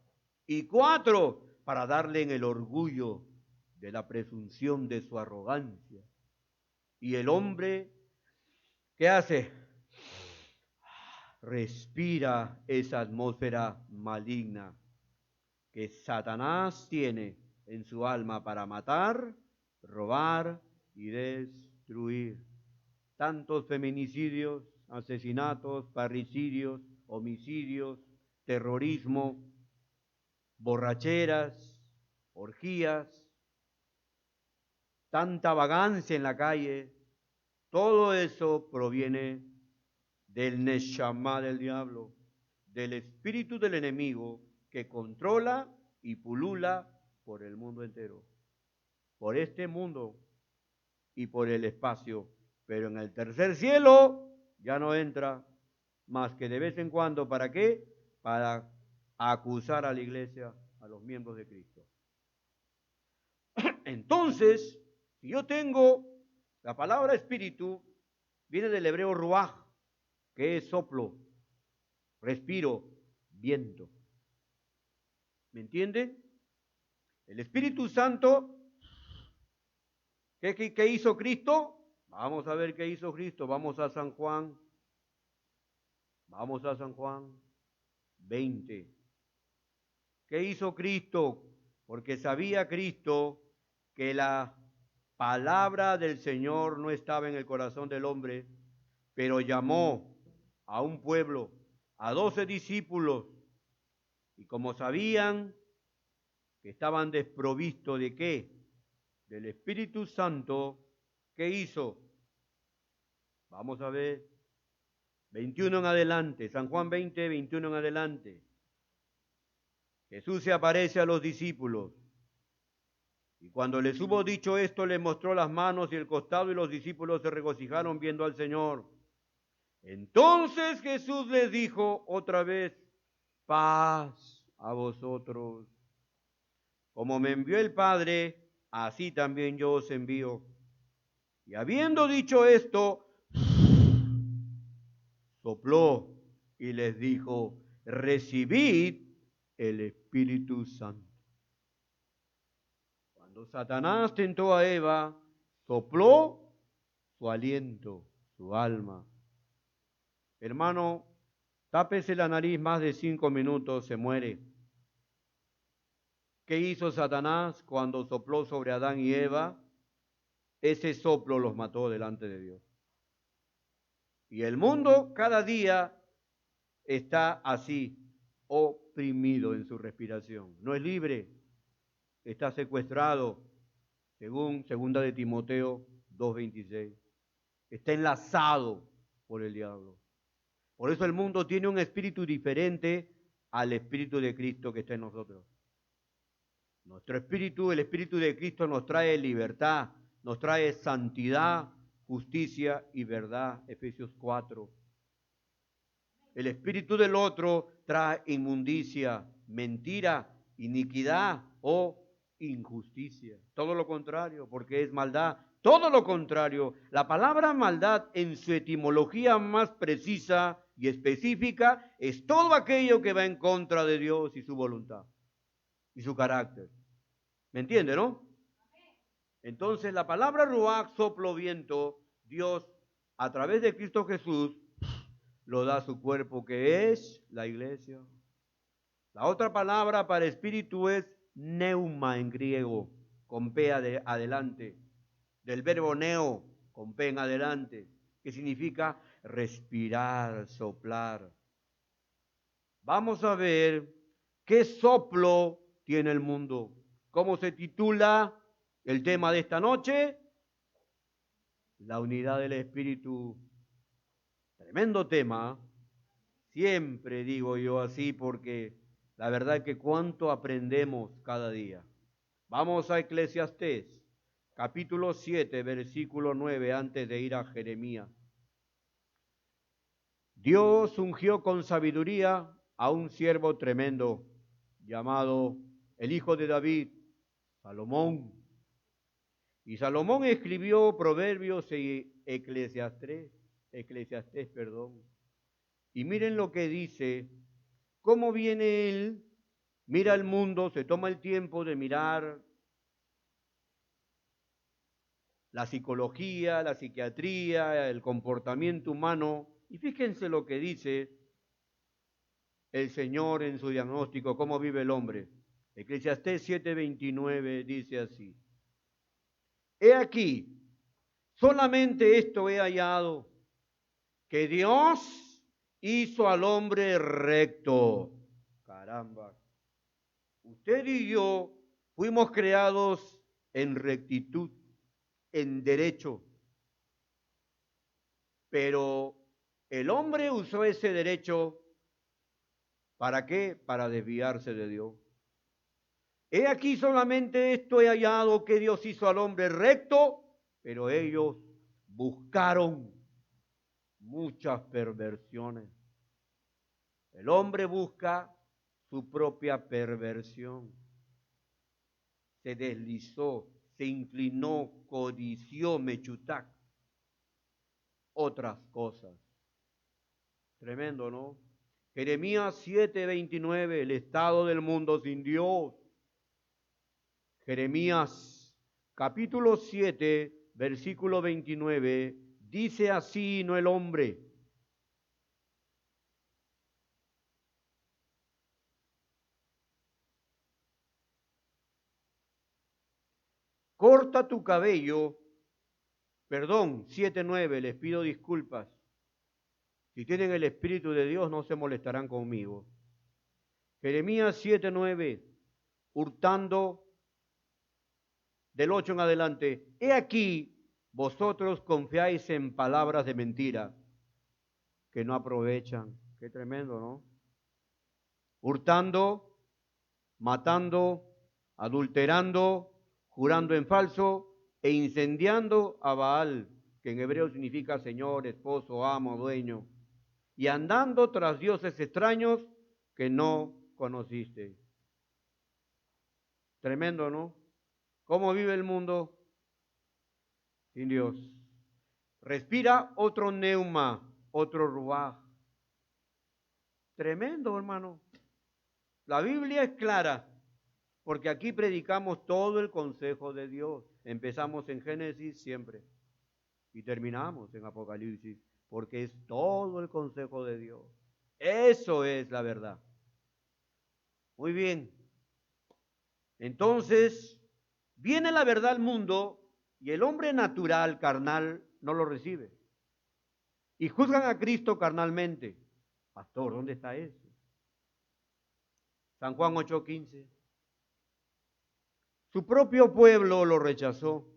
Y 4, para darle en el orgullo de la presunción de su arrogancia. Y el hombre, ¿qué hace? Respira esa atmósfera maligna que Satanás tiene en su alma para matar, robar y destruir. Tantos feminicidios, asesinatos, parricidios, homicidios, terrorismo, borracheras, orgías, tanta vagancia en la calle, todo eso proviene del Neshama del diablo, del espíritu del enemigo que controla y pulula por el mundo entero, por este mundo y por el espacio. Pero en el tercer cielo ya no entra más que de vez en cuando. ¿Para qué? Para acusar a la iglesia, a los miembros de Cristo. Entonces, si yo tengo la palabra espíritu, viene del hebreo ruaj, que es soplo, respiro, viento. ¿Me entiende? El Espíritu Santo, ¿qué hizo Cristo? Vamos a ver qué hizo Cristo. Vamos a San Juan 20. ¿Qué hizo Cristo? Porque sabía Cristo que la palabra del Señor no estaba en el corazón del hombre, pero llamó a un pueblo, a 12 discípulos, y como sabían que estaban desprovistos de ¿qué? Del Espíritu Santo, ¿qué hizo? Vamos a ver, 21 en adelante, San Juan 20, 21 en adelante. Jesús se aparece a los discípulos, y cuando les hubo dicho esto, les mostró las manos y el costado, y los discípulos se regocijaron viendo al Señor. Entonces Jesús les dijo otra vez, paz a vosotros. Como me envió el Padre, así también yo os envío. Y habiendo dicho esto, sopló y les dijo, recibid el Espíritu Santo. Cuando Satanás tentó a Eva, sopló su aliento, su alma. Hermano, tápese la nariz más de 5 minutos, se muere. ¿Qué hizo Satanás cuando sopló sobre Adán y Eva? Ese soplo los mató delante de Dios. Y el mundo cada día está así, oprimido en su respiración. No es libre, está secuestrado, según 2 de Timoteo 2:26. Está enlazado por el diablo. Por eso el mundo tiene un espíritu diferente al espíritu de Cristo que está en nosotros. Nuestro espíritu, el espíritu de Cristo nos trae libertad, nos trae santidad, justicia y verdad. Efesios 4. El espíritu del otro trae inmundicia, mentira, iniquidad o injusticia. Todo lo contrario, porque es maldad. Todo lo contrario. La palabra maldad en su etimología más precisa y específica es todo aquello que va en contra de Dios y su voluntad y su carácter. ¿Me entiende, no? Entonces la palabra ruach, soplo, viento, Dios a través de Cristo Jesús lo da a su cuerpo, que es la iglesia. La otra palabra para espíritu es neuma en griego, con P adelante, del verbo neo, con P en adelante, que significa respirar, soplar. Vamos a ver qué soplo tiene el mundo. ¿Cómo se titula el tema de esta noche? La unidad del espíritu. Tremendo tema. Siempre digo yo así porque la verdad es que cuánto aprendemos cada día. Vamos a Eclesiastés, capítulo 7, versículo 9, antes de ir a Jeremías. Dios ungió con sabiduría a un siervo tremendo, llamado el hijo de David, Salomón. Y Salomón escribió Proverbios y Eclesiastés. Y miren lo que dice, cómo viene él, mira el mundo, se toma el tiempo de mirar la psicología, la psiquiatría, el comportamiento humano, y fíjense lo que dice el Señor en su diagnóstico, cómo vive el hombre. Eclesiastés 7:29 dice así: He aquí, solamente esto he hallado, que Dios hizo al hombre recto. Caramba. Usted y yo fuimos creados en rectitud, en derecho. Pero el hombre usó ese derecho, ¿para qué? Para desviarse de Dios. He aquí solamente esto he hallado, que Dios hizo al hombre recto, pero ellos buscaron muchas perversiones. El hombre busca su propia perversión. Se deslizó, se inclinó, codició, mechutac, otras cosas. Tremendo, ¿no? Jeremías 7:29, el estado del mundo sin Dios. Jeremías capítulo 7, versículo 29, dice así, no el hombre: corta tu cabello, perdón, 7:9, les pido disculpas. Si tienen el Espíritu de Dios no se molestarán conmigo. Jeremías 7:9, hurtando del 8 en adelante. He aquí, vosotros confiáis en palabras de mentira que no aprovechan. Qué tremendo, ¿no? Hurtando, matando, adulterando, jurando en falso e incendiando a Baal, que en hebreo significa señor, esposo, amo, dueño, y andando tras dioses extraños que no conociste. Tremendo, ¿no? ¿Cómo vive el mundo sin Dios? Respira otro neuma, otro ruaj. Tremendo, hermano. La Biblia es clara, porque aquí predicamos todo el consejo de Dios. Empezamos en Génesis siempre y terminamos en Apocalipsis, porque es todo el consejo de Dios. Eso es la verdad. Muy bien. Entonces, viene la verdad al mundo y el hombre natural, carnal, no lo recibe. Y juzgan a Cristo carnalmente. Pastor, ¿dónde está eso? San Juan 8:15. Su propio pueblo lo rechazó.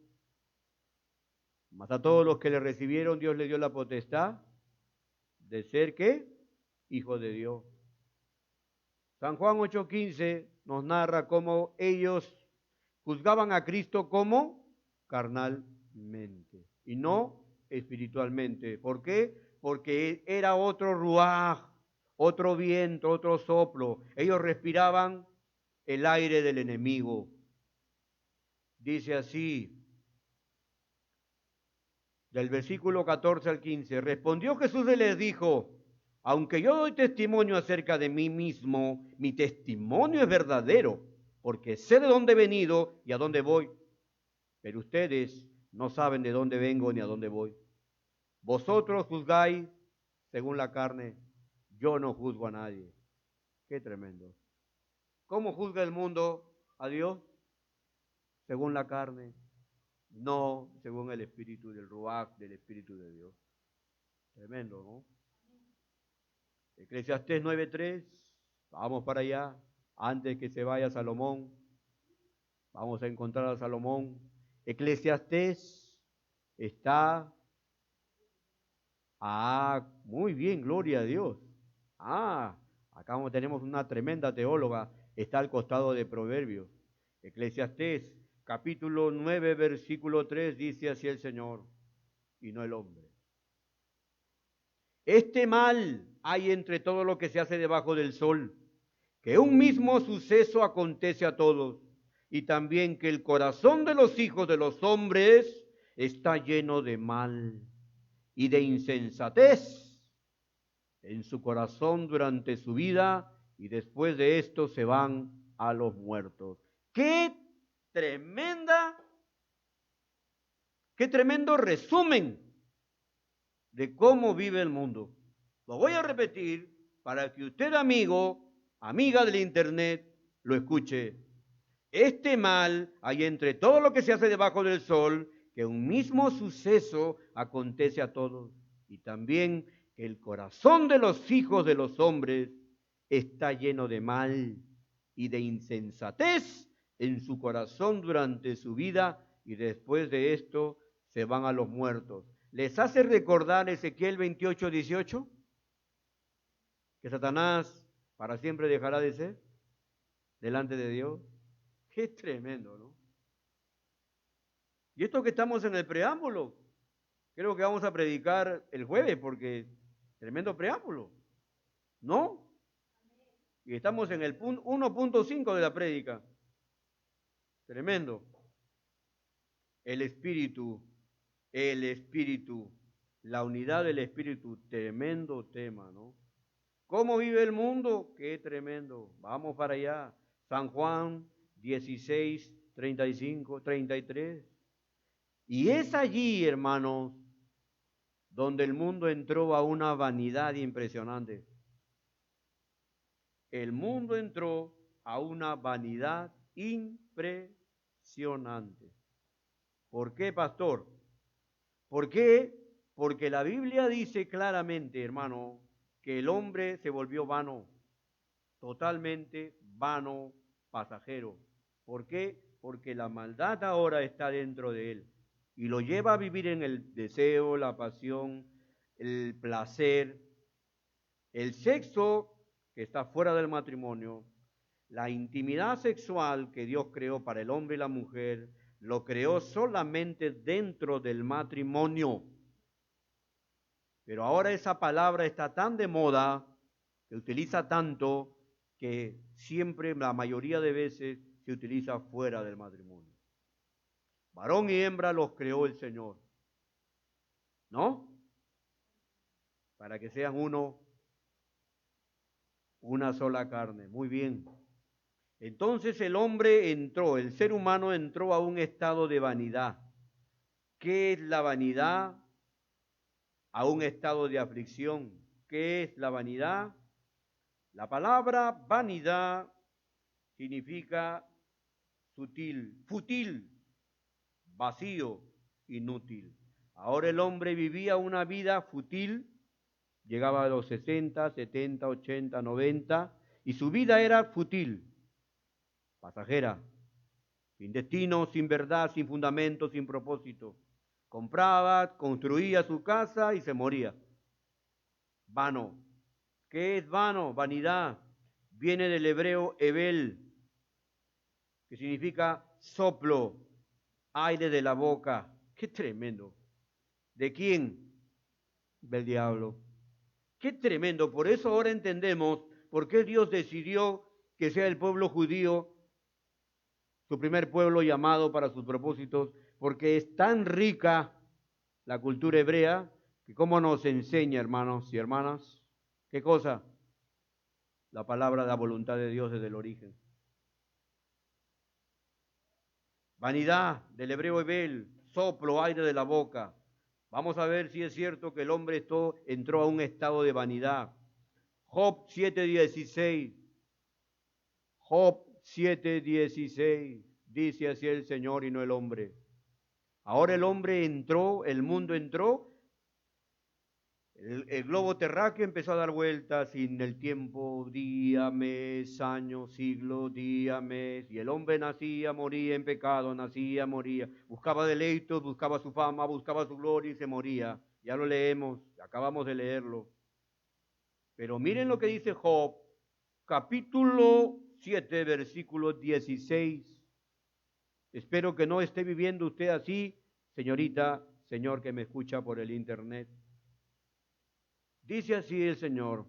Mas a todos los que le recibieron, Dios le dio la potestad de ser, ¿qué? Hijo de Dios. San Juan 8:15 nos narra cómo ellos juzgaban a Cristo como carnalmente y no espiritualmente. ¿Por qué? Porque era otro ruaj, otro viento, otro soplo. Ellos respiraban el aire del enemigo. Dice así, del versículo 14 al 15, respondió Jesús y les dijo, aunque yo doy testimonio acerca de mí mismo, mi testimonio es verdadero, porque sé de dónde he venido y a dónde voy, pero ustedes no saben de dónde vengo ni a dónde voy. Vosotros juzgáis según la carne, yo no juzgo a nadie. Qué tremendo. ¿Cómo juzga el mundo a Dios? Según la carne, no según el espíritu del Ruach, del Espíritu de Dios. Tremendo, ¿no? Eclesiastés 9:3, vamos para allá, antes que se vaya Salomón, vamos a encontrar a Salomón. Eclesiastés está, muy bien, gloria a Dios. Acá tenemos una tremenda teóloga, está al costado de Proverbios. Eclesiastés, capítulo 9, versículo 3, dice así el Señor, y no el hombre. Este mal hay entre todo lo que se hace debajo del sol, que un mismo suceso acontece a todos, y también que el corazón de los hijos de los hombres está lleno de mal y de insensatez en su corazón durante su vida, y después de esto se van a los muertos. ¡Qué tremendo resumen de cómo vive el mundo! Lo voy a repetir para que usted, amigo, amiga del internet, lo escuche. Este mal hay entre todo lo que se hace debajo del sol, que un mismo suceso acontece a todos, y también que el corazón de los hijos de los hombres está lleno de mal y de insensatez en su corazón durante su vida, y después de esto se van a los muertos. ¿Les hace recordar Ezequiel 28:18? Que Satanás para siempre dejará de ser delante de Dios. Qué tremendo, ¿no? Y esto que estamos en el preámbulo, creo que vamos a predicar el jueves, porque tremendo preámbulo, ¿no? Y estamos en el 1.5 de la prédica. Tremendo. El Espíritu, la unidad del Espíritu, tremendo tema, ¿no? ¿Cómo vive el mundo? Qué tremendo. Vamos para allá. San Juan 16, 35, 33. Y es allí, hermanos, donde el mundo entró a una vanidad impresionante. El mundo entró a una vanidad impresionante. ¿Por qué, pastor? ¿Por qué? Porque la Biblia dice claramente, hermano, que el hombre se volvió vano, totalmente vano, pasajero. ¿Por qué? Porque la maldad ahora está dentro de él y lo lleva a vivir en el deseo, la pasión, el placer, el sexo que está fuera del matrimonio, la intimidad sexual que Dios creó para el hombre y la mujer, lo creó solamente dentro del matrimonio. Pero ahora esa palabra está tan de moda, se utiliza tanto, que siempre, la mayoría de veces, se utiliza fuera del matrimonio. Varón y hembra los creó el Señor, ¿no? Para que sean una sola carne. Muy bien. Entonces el ser humano entró a un estado de vanidad. ¿Qué es la vanidad? A un estado de aflicción. ¿Qué es la vanidad? La palabra vanidad significa fútil, vacío, inútil. Ahora el hombre vivía una vida fútil, llegaba a los 60, 70, 80, 90, y su vida era fútil, pasajera, sin destino, sin verdad, sin fundamento, sin propósito. Compraba, construía su casa y se moría. Vano. ¿Qué es vano? Vanidad. viene del hebreo Ebel, que significa soplo, aire de la boca. ¡Qué tremendo! ¿De quién? Del diablo. ¡Qué tremendo! Por eso ahora entendemos por qué Dios decidió que sea el pueblo judío su primer pueblo llamado para sus propósitos, porque es tan rica la cultura hebrea que cómo nos enseña, hermanos y hermanas, ¿qué cosa? La palabra de la voluntad de Dios desde el origen. Vanidad, del hebreo Ebel, soplo, aire de la boca. Vamos a ver si es cierto que el hombre entró a un estado de vanidad. Job 7:16. Job 7:16. Dice así el Señor y no el hombre. Ahora el hombre entró, el mundo entró, el globo terráqueo empezó a dar vueltas sin el tiempo, día, mes, año, siglo, día, mes, y el hombre nacía, moría en pecado, nacía, moría, buscaba deleitos, buscaba su fama, buscaba su gloria y se moría. Ya lo leemos, acabamos de leerlo. Pero miren lo que dice Job, capítulo 7, versículo 16. Espero que no esté viviendo usted así, señorita, señor que me escucha por el internet. Dice así el Señor: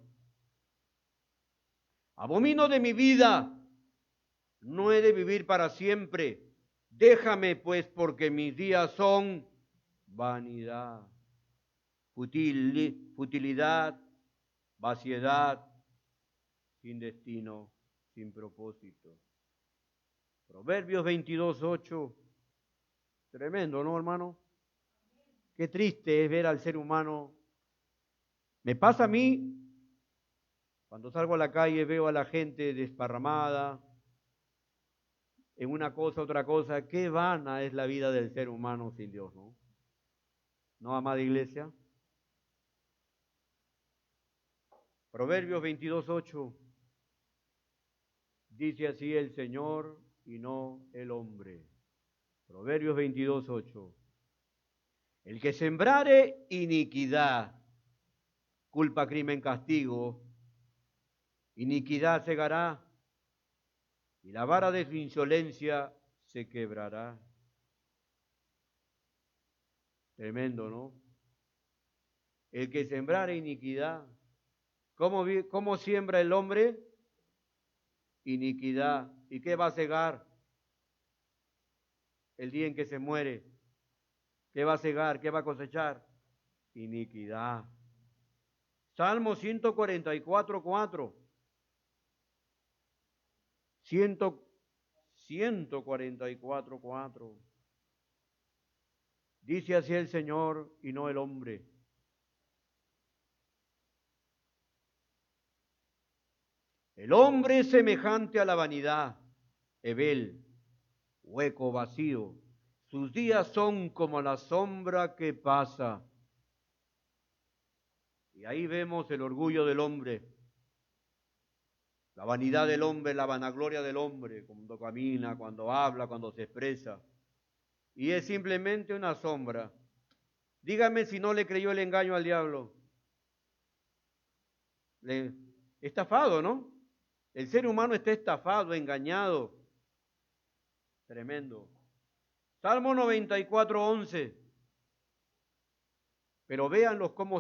abomino de mi vida, no he de vivir para siempre. Déjame pues, porque mis días son vanidad, futilidad, vaciedad, sin destino, sin propósito. Proverbios 22:8. Tremendo, ¿no, hermano? Qué triste es ver al ser humano. Me pasa a mí, cuando salgo a la calle veo a la gente desparramada en una cosa, otra cosa. Qué vana es la vida del ser humano sin Dios, ¿no? ¿No, amada iglesia? Proverbios 22:8. Dice así el Señor y no el hombre. Proverbios 22:8. El que sembrare iniquidad, culpa, crimen, castigo, iniquidad segará, y la vara de su insolencia se quebrará. Tremendo, ¿no? El que sembrare iniquidad. ¿Cómo siembra el hombre? Iniquidad. ¿Y qué va a cegar? El día en que se muere. ¿Qué va a cegar? ¿Qué va a cosechar? Iniquidad. Salmo 144:4. 144:4. Dice así el Señor y no el hombre. El hombre es semejante a la vanidad, Ebel, hueco, vacío. Sus días son como la sombra que pasa. Y ahí vemos el orgullo del hombre, la vanidad del hombre, la vanagloria del hombre, cuando camina, cuando habla, cuando se expresa. Y es simplemente una sombra. Dígame si no le creyó el engaño al diablo. Estafado, ¿no? El ser humano está estafado, engañado. Tremendo. Salmo 94:11. Pero véanlos cómo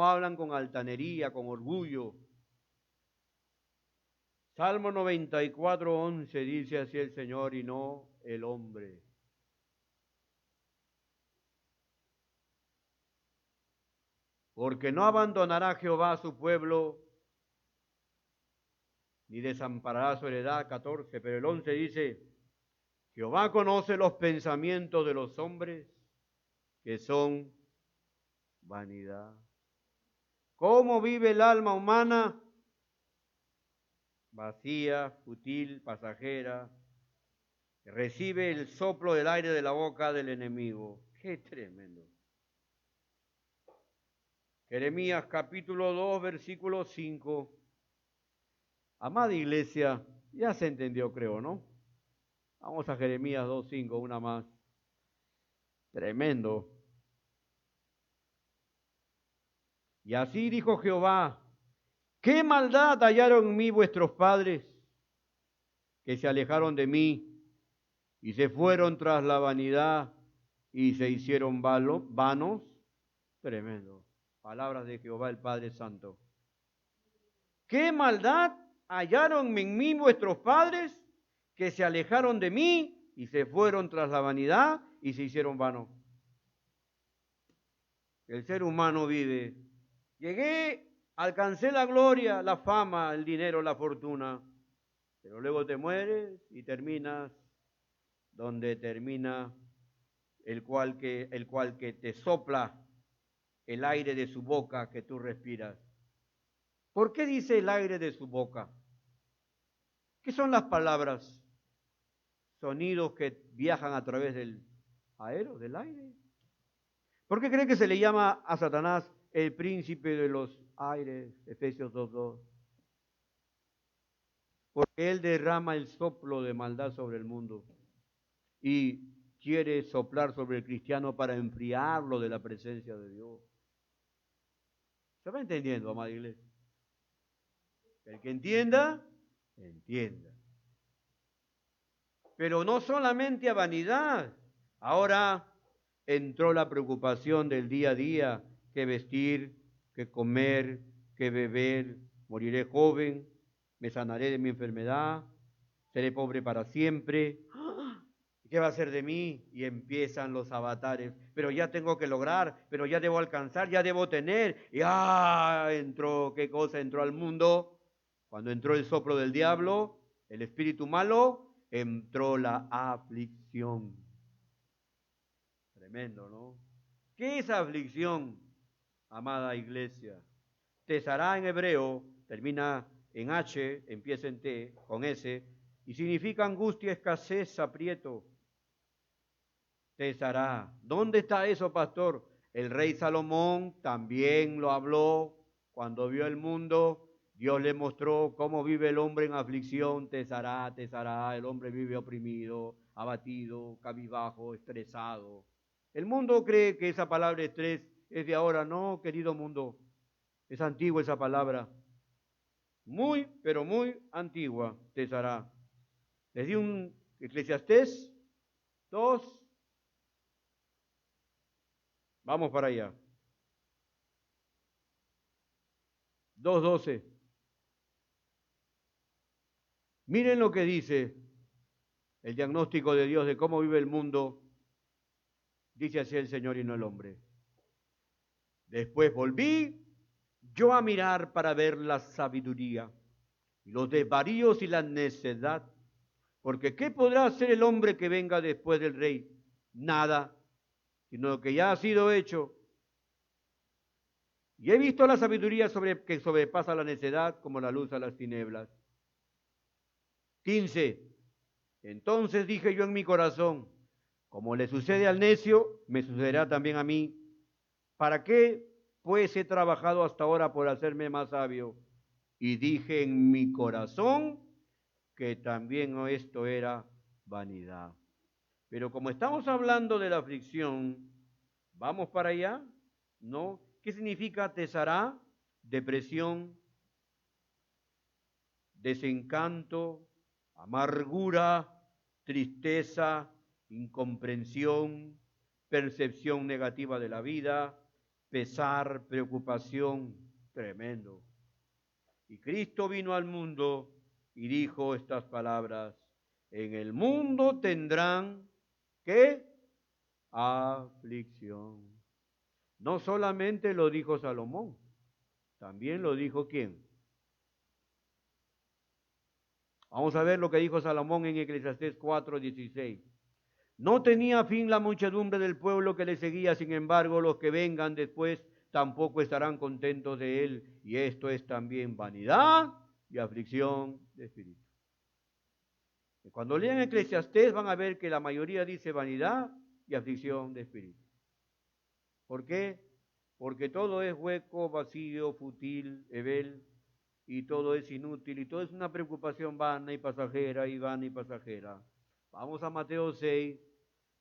hablan con altanería, con orgullo. Salmo 94:11 dice así el Señor y no el hombre. Porque no abandonará Jehová a su pueblo, ni desamparará su heredad. 14, pero el 11 dice: Jehová conoce los pensamientos de los hombres, que son vanidad. ¿Cómo vive el alma humana? Vacía, fútil, pasajera. Recibe el soplo del aire de la boca del enemigo. ¡Qué tremendo! Jeremías capítulo 2, versículo 5. Amada iglesia, ya se entendió, creo, ¿no? Vamos a Jeremías 2:5, una más. Tremendo. Y así dijo Jehová: ¿Qué maldad hallaron en mí vuestros padres, que se alejaron de mí y se fueron tras la vanidad y se hicieron vanos? Tremendo. Palabras de Jehová el Padre Santo. ¿Qué maldad hallaron en mí vuestros padres, que se alejaron de mí y se fueron tras la vanidad y se hicieron vanos? El ser humano vive. Llegué, alcancé la gloria, la fama, el dinero, la fortuna, pero luego te mueres y terminas donde termina el cual que te sopla el aire de su boca que tú respiras. ¿Por qué dice el aire de su boca? ¿Qué son las palabras? Sonidos que viajan a través del del aire. ¿Por qué cree que se le llama a Satanás el príncipe de los aires? Efesios 2:2. Porque él derrama el soplo de maldad sobre el mundo y quiere soplar sobre el cristiano para enfriarlo de la presencia de Dios. ¿Se va entendiendo, amada iglesia? El que entienda, entienda. Pero no solamente a vanidad. Ahora entró la preocupación del día a día, qué vestir, qué comer, qué beber, moriré joven, me sanaré de mi enfermedad, seré pobre para siempre. ¿Qué va a ser de mí? Y empiezan los avatares. Pero ya tengo que lograr, pero ya debo alcanzar, ya debo tener. Y entró, ¿qué cosa entró al mundo? Cuando entró el soplo del diablo, el espíritu malo, entró la aflicción. Tremendo, ¿no? ¿Qué es aflicción, amada iglesia? Tesará en hebreo, termina en H, empieza en T, con S, y significa angustia, escasez, aprieto. Tesará. ¿Dónde está eso, pastor? El rey Salomón también lo habló cuando vio el mundo. Dios le mostró cómo vive el hombre en aflicción. Tesará, tesará. El hombre vive oprimido, abatido, cabizbajo, estresado. El mundo cree que esa palabra estrés es de ahora. No, querido mundo. Es antigua esa palabra. Muy, pero muy antigua. Tesará. Les di un Eclesiastés 2. Vamos para allá. 2:12. Miren lo que dice el diagnóstico de Dios de cómo vive el mundo. Dice así el Señor y no el hombre. Después volví yo a mirar para ver la sabiduría y los desvaríos y la necedad. Porque ¿qué podrá hacer el hombre que venga después del rey? Nada, sino lo que ya ha sido hecho. Y he visto la sabiduría que sobrepasa la necedad como la luz a las tinieblas. 15. Entonces dije yo en mi corazón, como le sucede al necio, me sucederá también a mí. ¿Para qué, pues, he trabajado hasta ahora por hacerme más sabio? Y dije en mi corazón que también esto era vanidad. Pero como estamos hablando de la aflicción, ¿vamos para allá? ¿No? ¿Qué significa tesará? Depresión, desencanto, amargura, tristeza, incomprensión, percepción negativa de la vida, pesar, preocupación, tremendo. Y Cristo vino al mundo y dijo estas palabras: en el mundo tendrán, ¿qué? Aflicción. No solamente lo dijo Salomón, también lo dijo ¿quién? Vamos a ver lo que dijo Salomón en Eclesiastés 4:16. No tenía fin la muchedumbre del pueblo que le seguía, sin embargo, los que vengan después tampoco estarán contentos de él, y esto es también vanidad y aflicción de espíritu. Y cuando lean Eclesiastés van a ver que la mayoría dice vanidad y aflicción de espíritu. ¿Por qué? Porque todo es hueco, vacío, fútil, hebel, y todo es inútil, y todo es una preocupación vana y pasajera, y vana y pasajera. Vamos a Mateo 6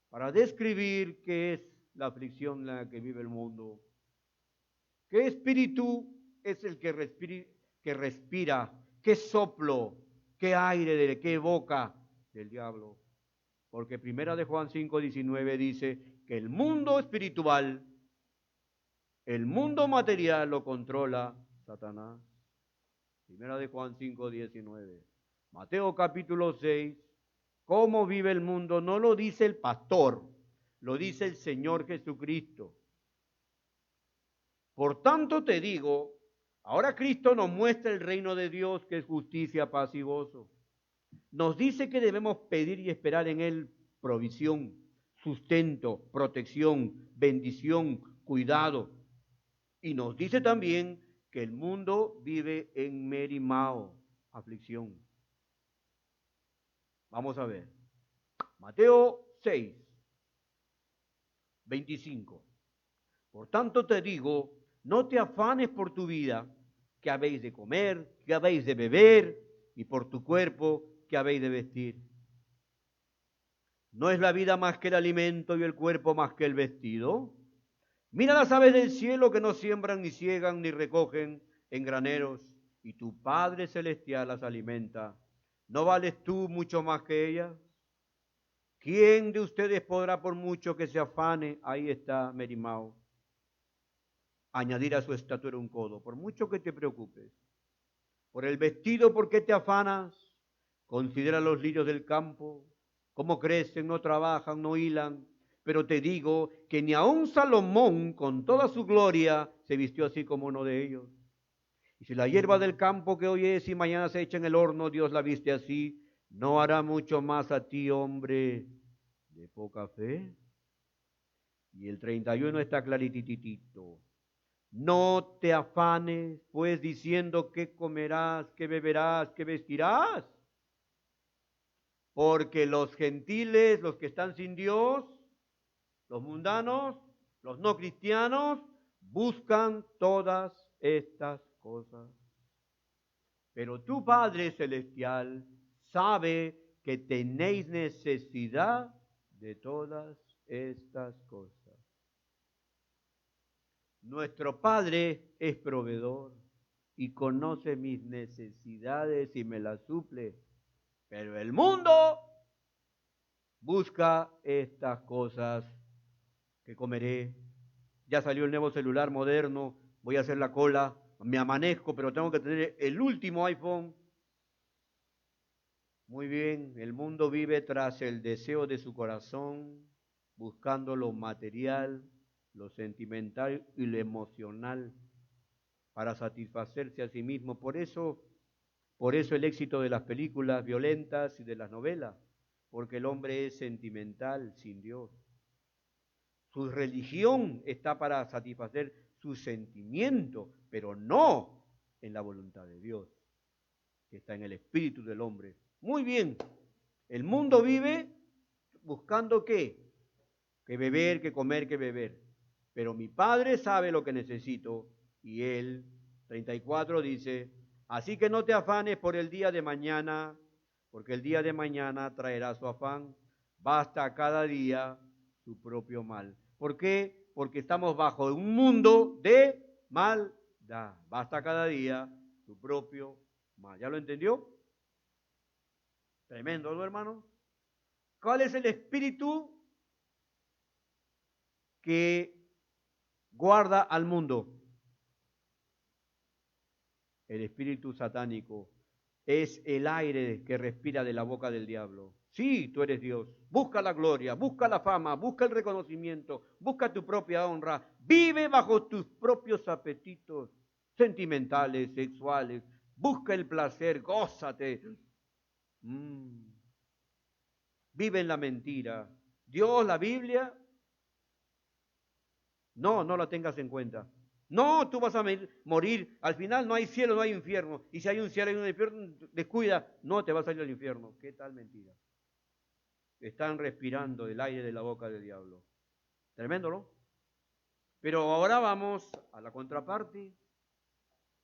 para describir qué es la aflicción en la que vive el mundo. ¿Qué espíritu es el que que respira, qué soplo, qué aire, qué boca del diablo. Porque primera de Juan 5:19 dice que el mundo espiritual, el mundo material lo controla Satanás. Primera de Juan 5:19. Mateo capítulo 6. ¿Cómo vive el mundo? No lo dice el pastor, lo dice el Señor Jesucristo. Por tanto te digo, ahora Cristo nos muestra el reino de Dios, que es justicia, paz y gozo. Nos dice que debemos pedir y esperar en Él provisión, sustento, protección, bendición, cuidado. Y nos dice también que el mundo vive en merimao, aflicción. Vamos a ver. Mateo 6, 25. Por tanto te digo, no te afanes por tu vida, que habéis de comer, que habéis de beber, y por tu cuerpo, que habéis de vestir. ¿No es la vida más que el alimento y el cuerpo más que el vestido? Mira las aves del cielo, que no siembran, ni ciegan, ni recogen en graneros, y tu Padre Celestial las alimenta. ¿No vales tú mucho más que ellas? ¿Quién de ustedes podrá, por mucho que se afane, ahí está Merimao, añadir a su estatura un codo? Por mucho que te preocupes. Por el vestido, ¿por qué te afanas? Considera los lirios del campo, cómo crecen, no trabajan, no hilan. Pero te digo que ni aun Salomón, con toda su gloria, se vistió así como uno de ellos. Y si la hierba del campo que hoy es y mañana se echa en el horno, Dios la viste así, ¿no hará mucho más a ti, hombre de poca fe? Y el 31 está clarititito. No te afanes, pues, diciendo qué comerás, qué beberás, qué vestirás. Porque los gentiles, los que están sin Dios, los mundanos, los no cristianos, buscan todas estas cosas. Pero tu Padre Celestial sabe que tenéis necesidad de todas estas cosas. Nuestro Padre es proveedor y conoce mis necesidades y me las suple. Pero el mundo busca estas cosas. Que comeré. Ya salió el nuevo celular moderno, voy a hacer la cola, me amanezco, pero tengo que tener el último iPhone. Muy bien, el mundo vive tras el deseo de su corazón, buscando lo material, lo sentimental y lo emocional para satisfacerse a sí mismo. Por eso el éxito de las películas violentas y de las novelas, porque el hombre es sentimental sin Dios. Su religión está para satisfacer su sentimiento, pero no en la voluntad de Dios, que está en el espíritu del hombre. Muy bien, el mundo vive buscando ¿qué? Que beber, que comer, que beber. Pero mi Padre sabe lo que necesito y Él, 34, dice, así que no te afanes por el día de mañana, porque el día de mañana traerá su afán. Basta a cada día su propio mal. ¿Por qué? Porque estamos bajo un mundo de maldad. Basta cada día su propio mal. ¿Ya lo entendió? Tremendo, ¿no, hermano? ¿Cuál es el espíritu que guarda al mundo? El espíritu satánico es el aire que respira de la boca del diablo. Sí, tú eres Dios. Busca la gloria, busca la fama, busca el reconocimiento, busca tu propia honra. Vive bajo tus propios apetitos sentimentales, sexuales. Busca el placer, gózate. Vive en la mentira. Dios, la Biblia, no la tengas en cuenta. No, tú vas a morir. Al final no hay cielo, no hay infierno. Y si hay un cielo y un infierno, descuida, no te vas a salir al infierno. ¿Qué tal mentira? Están respirando el aire de la boca del diablo. Tremendo, ¿no? Pero ahora vamos a la contraparte,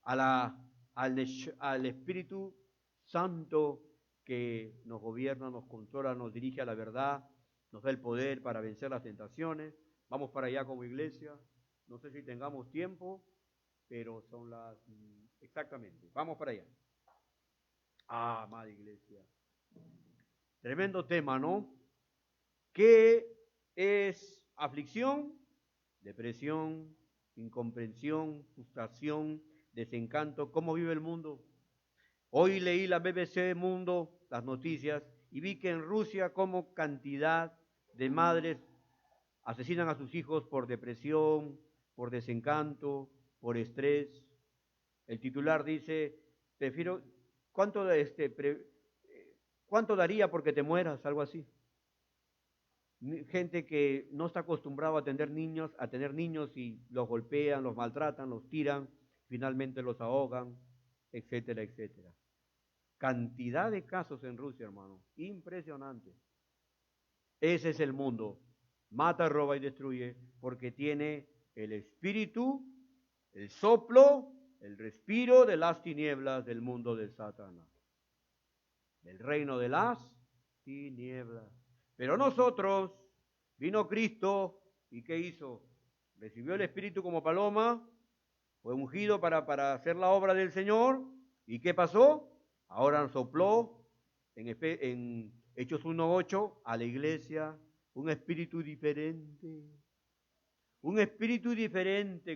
al Espíritu Santo que nos gobierna, nos controla, nos dirige a la verdad, nos da el poder para vencer las tentaciones. Vamos para allá como iglesia. No sé si tengamos tiempo, pero son las exactamente. Vamos para allá. Ah, amada iglesia. Tremendo tema, ¿no? ¿Qué es aflicción? Depresión, incomprensión, frustración, desencanto. ¿Cómo vive el mundo? Hoy leí la BBC Mundo, las noticias, y vi que en Rusia como cantidad de madres asesinan a sus hijos por depresión, por desencanto, por estrés. El titular dice, prefiero, ¿cuánto daría porque te mueras? Algo así. Gente que no está acostumbrada a tener niños y los golpean, los maltratan, los tiran, finalmente los ahogan, etcétera, etcétera. Cantidad de casos en Rusia, hermano, impresionante. Ese es el mundo. Mata, roba y destruye porque tiene el espíritu, el soplo, el respiro de las tinieblas del mundo de Satanás, del reino de las tinieblas. Pero nosotros, vino Cristo, ¿y qué hizo? Recibió el Espíritu como paloma, fue ungido para hacer la obra del Señor, ¿y qué pasó? Ahora sopló en Hechos 1:8 a la iglesia un espíritu diferente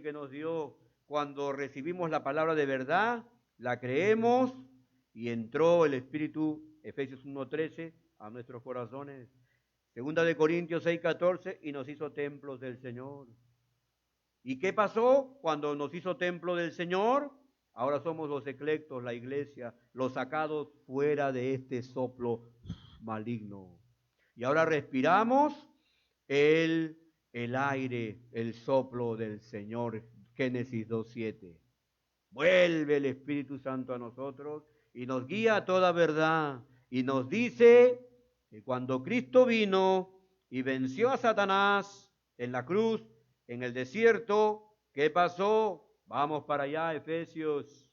que nos dio cuando recibimos la palabra de verdad, la creemos y entró el Espíritu, Efesios 1:13, a nuestros corazones. Segunda de Corintios 6:14, y nos hizo templos del Señor. ¿Y qué pasó cuando nos hizo templo del Señor? Ahora somos los eclectos, la iglesia, los sacados fuera de este soplo maligno. Y ahora respiramos el aire, el soplo del Señor. Génesis 2:7. Vuelve el Espíritu Santo a nosotros y nos guía a toda verdad. Y nos dice que cuando Cristo vino y venció a Satanás en la cruz, en el desierto, ¿qué pasó? Vamos para allá, Efesios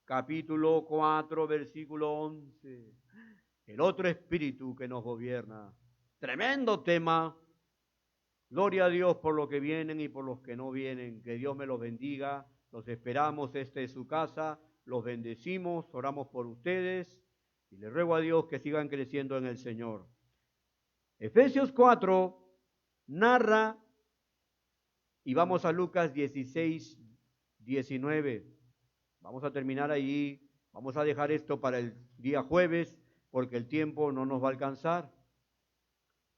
capítulo 4, versículo 11. El otro espíritu que nos gobierna. Tremendo tema. Gloria a Dios por los que vienen y por los que no vienen. Que Dios me los bendiga. Los esperamos, esta es su casa. Los bendecimos, oramos por ustedes. Y le ruego a Dios que sigan creciendo en el Señor. Efesios 4 narra, y vamos a Lucas 16, 19. Vamos a terminar allí. Vamos a dejar esto para el día jueves, porque el tiempo no nos va a alcanzar.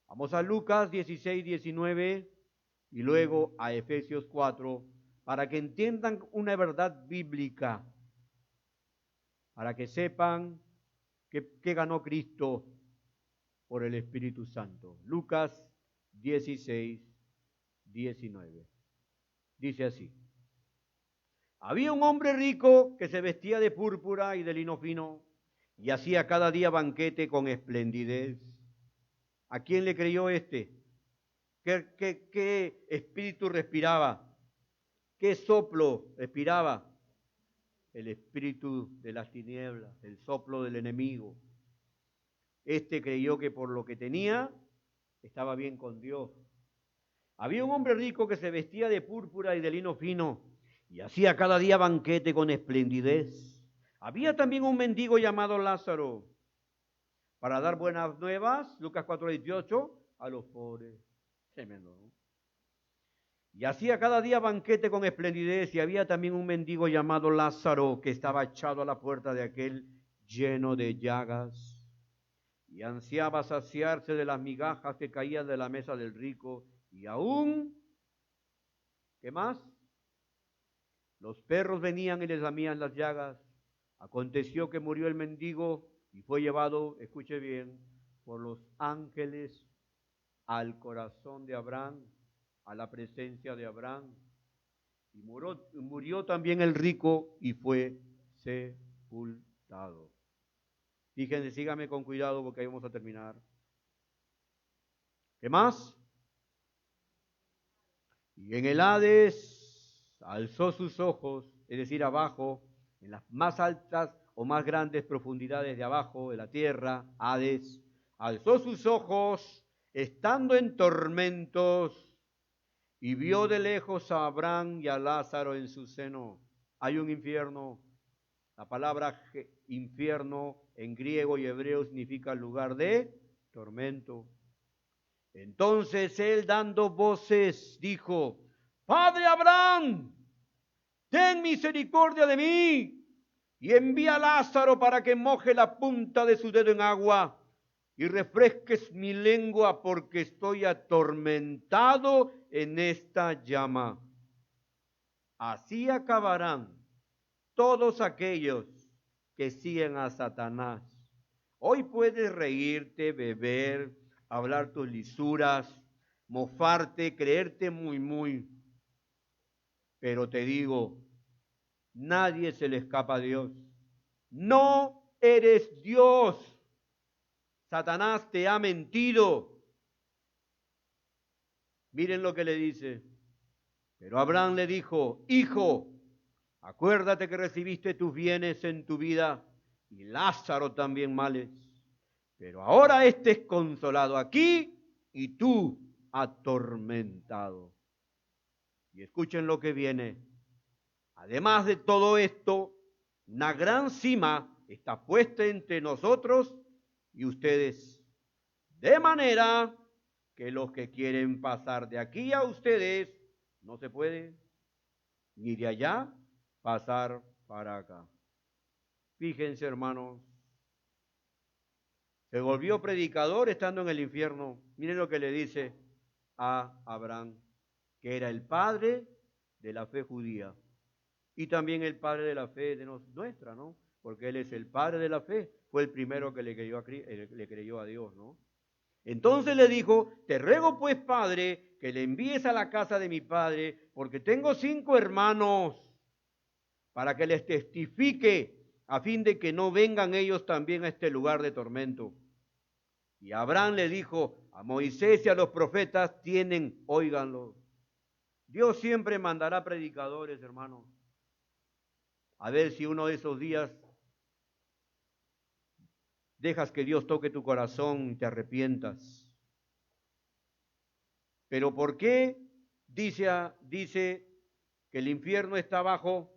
Vamos a Lucas 16, 19 y luego a Efesios 4, para que entiendan una verdad bíblica, para que sepan qué ganó Cristo por el Espíritu Santo. Lucas 16, 19. Dice así. Había un hombre rico que se vestía de púrpura y de lino fino y hacía cada día banquete con esplendidez. ¿A quién le creyó este? ¿Qué espíritu respiraba? ¿Qué soplo respiraba? El espíritu de las tinieblas, el soplo del enemigo. Este creyó que por lo que tenía estaba bien con Dios. Había un hombre rico que se vestía de púrpura y de lino fino y hacía cada día banquete con esplendidez. Había también un mendigo llamado Lázaro para dar buenas nuevas, Lucas 4:18, a los pobres. Tremendo, ¿no? Y hacía cada día banquete con esplendidez, y había también un mendigo llamado Lázaro que estaba echado a la puerta de aquel lleno de llagas, y ansiaba saciarse de las migajas que caían de la mesa del rico, y aún, ¿qué más? Los perros venían y les lamían las llagas. Aconteció que murió el mendigo y fue llevado, escuche bien, por los ángeles al corazón de Abraham, a la presencia de Abraham. Y murió también el rico y fue sepultado. Fíjense, síganme con cuidado porque ahí vamos a terminar. ¿Qué más? Y en el Hades alzó sus ojos, es decir, abajo, en las más altas o más grandes profundidades de abajo de la tierra, Hades, alzó sus ojos, estando en tormentos, y vio de lejos a Abraham y a Lázaro en su seno. Hay un infierno, La palabra infierno en griego y hebreo significa lugar de tormento. Entonces él, dando voces, dijo: Padre Abraham, ten misericordia de mí y envía a Lázaro para que moje la punta de su dedo en agua y refresques mi lengua, porque estoy atormentado en esta llama. Así acabarán todos aquellos que siguen a Satanás. Hoy puedes reírte, beber, hablar tus lisuras, mofarte, creerte muy, pero te digo, nadie se le escapa a Dios. No eres Dios. Satanás te ha mentido. Miren lo que le dice. Pero Abraham le dijo: Hijo, acuérdate que recibiste tus bienes en tu vida y Lázaro también males. Pero ahora este es consolado aquí y tú atormentado. Y escuchen lo que viene. Además de todo esto, una gran cima está puesta entre nosotros y ustedes, de manera que los que quieren pasar de aquí a ustedes no se puede, ni de allá pasar para acá. Fíjense, hermanos, se volvió predicador estando en el infierno. Miren lo que le dice a Abraham, que era el padre de la fe judía y también el padre de la fe de nuestra, ¿no? Porque él es el padre de la fe, fue el primero que le creyó a Dios, ¿no? Entonces le dijo: Te ruego pues, Padre, que le envíes a la casa de mi padre, porque tengo 5 hermanos, para que les testifique, a fin de que no vengan ellos también a este lugar de tormento. Y Abraham le dijo: A Moisés y a los profetas tienen, óiganlo. Dios siempre mandará predicadores, hermanos. A ver si uno de esos días dejas que Dios toque tu corazón y te arrepientas. Pero ¿por qué dice que el infierno está abajo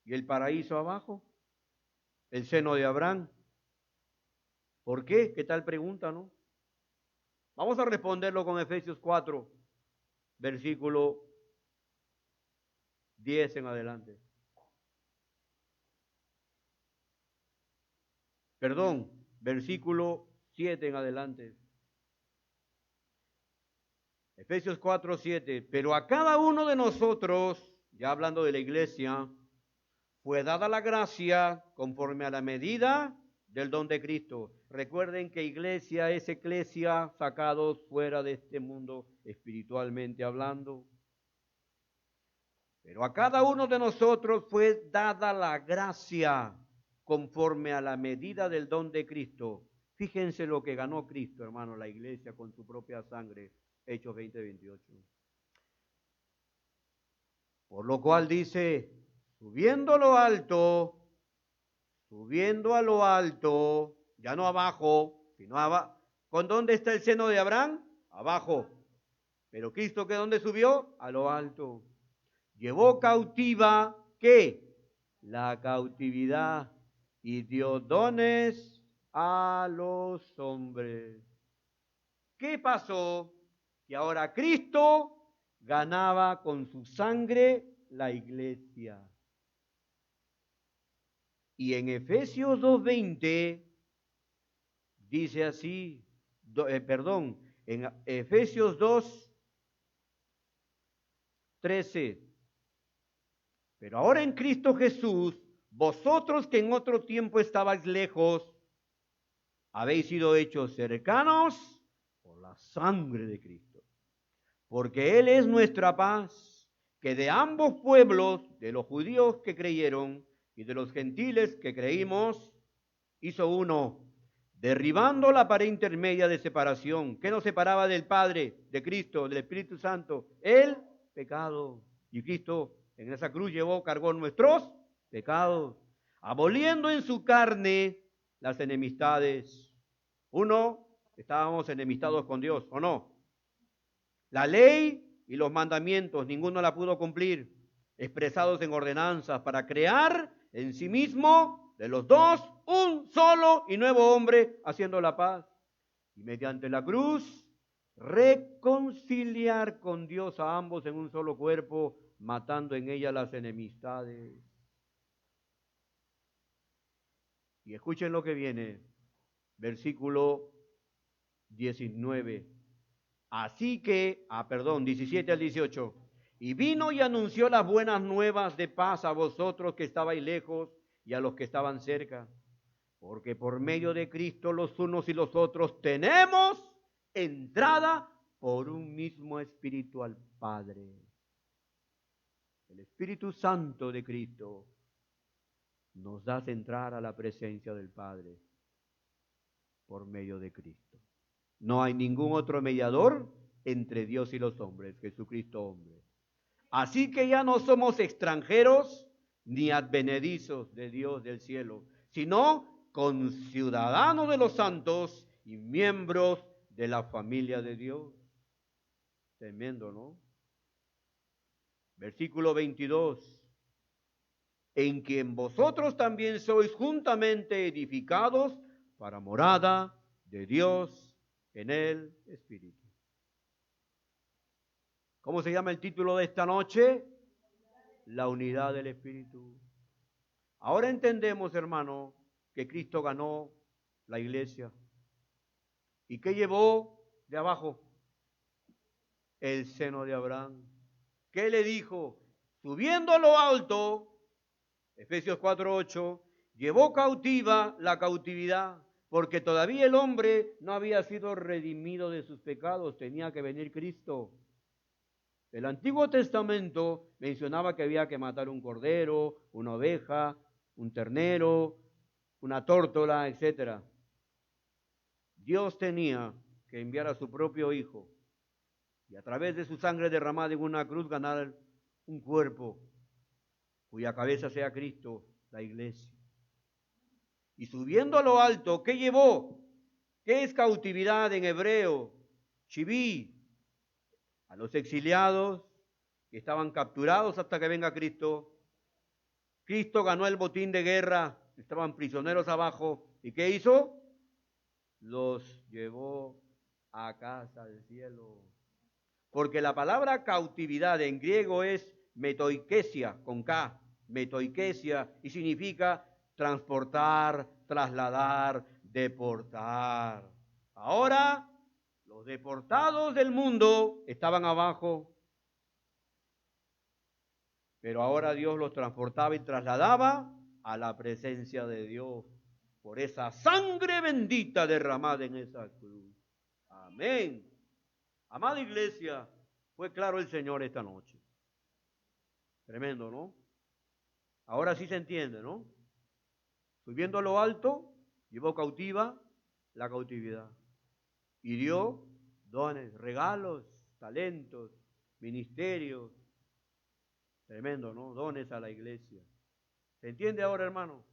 y el paraíso abajo? El seno de Abraham. ¿Por qué? ¿Qué tal pregunta, no? Vamos a responderlo con Efesios 4, versículo 10 en adelante. Perdón, versículo 7 en adelante. Efesios 4, 7. Pero a cada uno de nosotros, ya hablando de la iglesia, fue dada la gracia conforme a la medida del don de Cristo. Recuerden que iglesia es eclesia, sacados fuera de este mundo espiritualmente hablando. Pero a cada uno de nosotros fue dada la gracia conforme a la medida del don de Cristo. Fíjense lo que ganó Cristo, hermano, la iglesia con su propia sangre. Hechos 20, 28. Por lo cual dice: subiendo a lo alto, ya no abajo, sino abajo. ¿Con dónde está el seno de Abraham? Abajo. Pero Cristo, ¿que dónde subió? A lo alto. Llevó cautiva, ¿qué? La cautividad, y dio dones a los hombres. ¿Qué pasó? Que ahora Cristo ganaba con su sangre la iglesia. Y en Efesios 2:20 dice así, en Efesios 2:13. Pero ahora en Cristo Jesús, vosotros que en otro tiempo estabais lejos, habéis sido hechos cercanos por la sangre de Cristo. Porque Él es nuestra paz, que de ambos pueblos, de los judíos que creyeron y de los gentiles que creímos, hizo uno, derribando la pared intermedia de separación, que nos separaba del Padre, de Cristo, del Espíritu Santo, el pecado. Y Cristo en esa cruz cargó nuestros pecados, aboliendo en su carne las enemistades. Uno, estábamos enemistados con Dios, ¿o no? La ley y los mandamientos, ninguno la pudo cumplir, expresados en ordenanzas, para crear en sí mismo, de los dos, un solo y nuevo hombre, haciendo la paz. Y mediante la cruz, reconciliar con Dios a ambos en un solo cuerpo, matando en ella las enemistades. Y escuchen lo que viene, versículo 19. Así que, 17 al 18. Y vino y anunció las buenas nuevas de paz a vosotros que estabais lejos y a los que estaban cerca. Porque por medio de Cristo los unos y los otros tenemos entrada por un mismo Espíritu al Padre. El Espíritu Santo de Cristo nos hace entrar a la presencia del Padre por medio de Cristo. No hay ningún otro mediador entre Dios y los hombres, Jesucristo hombre. Así que ya no somos extranjeros ni advenedizos de Dios del cielo, sino conciudadanos de los santos y miembros de la familia de Dios. Tremendo, ¿no? Versículo 22. En quien vosotros también sois juntamente edificados para morada de Dios en el Espíritu. ¿Cómo se llama el título de esta noche? La unidad del Espíritu. Ahora entendemos, hermano, que Cristo ganó la iglesia. ¿Y qué llevó de abajo? El seno de Abraham. ¿Qué le dijo? Subiendo a lo alto, Efesios 4:8, llevó cautiva la cautividad, porque todavía el hombre no había sido redimido de sus pecados, tenía que venir Cristo. El Antiguo Testamento mencionaba que había que matar un cordero, una oveja, un ternero, una tórtola, etc. Dios tenía que enviar a su propio Hijo y a través de su sangre derramada en una cruz ganar un cuerpo cuya cabeza sea Cristo, la iglesia. Y subiendo a lo alto, ¿qué llevó? ¿Qué es cautividad en hebreo? Shiví. A los exiliados que estaban capturados hasta que venga Cristo. Cristo ganó el botín de guerra, estaban prisioneros abajo. ¿Y qué hizo? Los llevó a casa del cielo. Porque la palabra cautividad en griego es metoikesia, con K, metoikesia, y significa transportar, trasladar, deportar. Ahora, los deportados del mundo estaban abajo, pero ahora Dios los transportaba y trasladaba a la presencia de Dios por esa sangre bendita derramada en esa cruz. Amén. Amada iglesia, fue claro el Señor esta noche. Tremendo, ¿no? Ahora sí se entiende, ¿no? Subiendo a lo alto, llevó cautiva la cautividad y dio dones, regalos, talentos, ministerios. Tremendo, ¿no? Dones a la iglesia. ¿Se entiende ahora, hermano?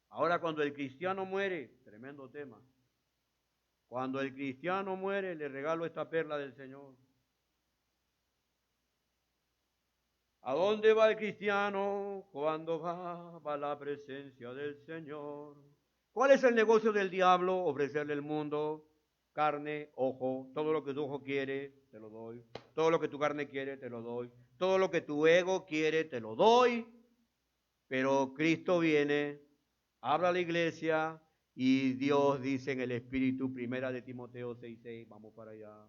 Ahora cuando el cristiano muere, tremendo tema. Cuando el cristiano muere, le regalo esta perla del Señor. ¿A dónde va el cristiano cuando va a la presencia del Señor? ¿Cuál es el negocio del diablo? Ofrecerle el mundo, carne, ojo, todo lo que tu ojo quiere, te lo doy. Todo lo que tu carne quiere, te lo doy. Todo lo que tu ego quiere, te lo doy. Pero Cristo viene, habla a la iglesia y Dios dice en el Espíritu, 1 Timoteo 6:6, vamos para allá.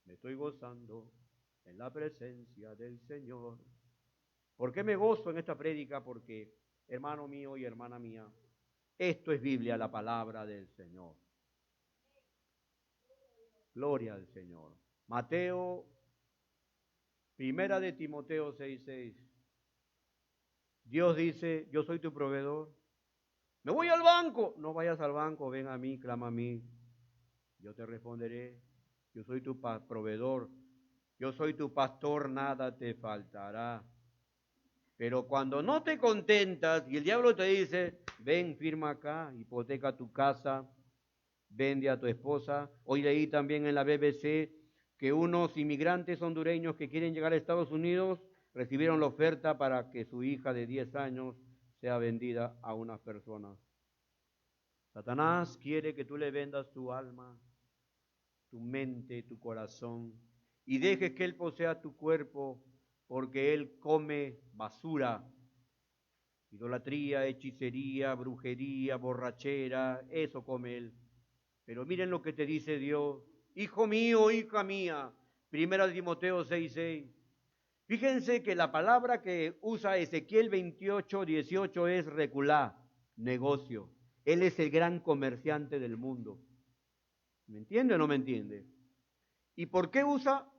Me estoy gozando en la presencia del Señor. ¿Por qué me gozo en esta prédica? Porque, hermano mío y hermana mía, esto es Biblia, la palabra del Señor. Gloria al Señor. Mateo, 1 Timoteo 6:6. Dios dice, yo soy tu proveedor. Me voy al banco. No vayas al banco, ven a mí, clama a mí. Yo te responderé. Yo soy tu proveedor. Yo soy tu pastor, nada te faltará. Pero cuando no te contentas y el diablo te dice, ven, firma acá, hipoteca tu casa, vende a tu esposa. Hoy leí también en la BBC que unos inmigrantes hondureños que quieren llegar a Estados Unidos recibieron la oferta para que su hija de 10 años sea vendida a unas personas. Satanás quiere que tú le vendas tu alma, tu mente, tu corazón, y dejes que él posea tu cuerpo, porque él come basura, idolatría, hechicería, brujería, borrachera, eso come él. Pero miren lo que te dice Dios, hijo mío, hija mía, 1 Timoteo 6:6. Fíjense que la palabra que usa Ezequiel 28:18 es reculá, negocio. Él es el gran comerciante del mundo. ¿Me entiende o no me entiende? ¿Y por qué usa?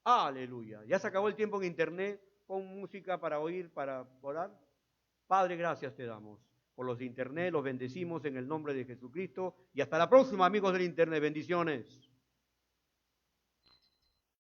Aleluya. Ya se acabó el tiempo en internet. Pon música para oír, para orar. Padre, gracias te damos por los de internet. Los bendecimos en el nombre de Jesucristo. Y hasta la próxima, amigos del internet. Bendiciones.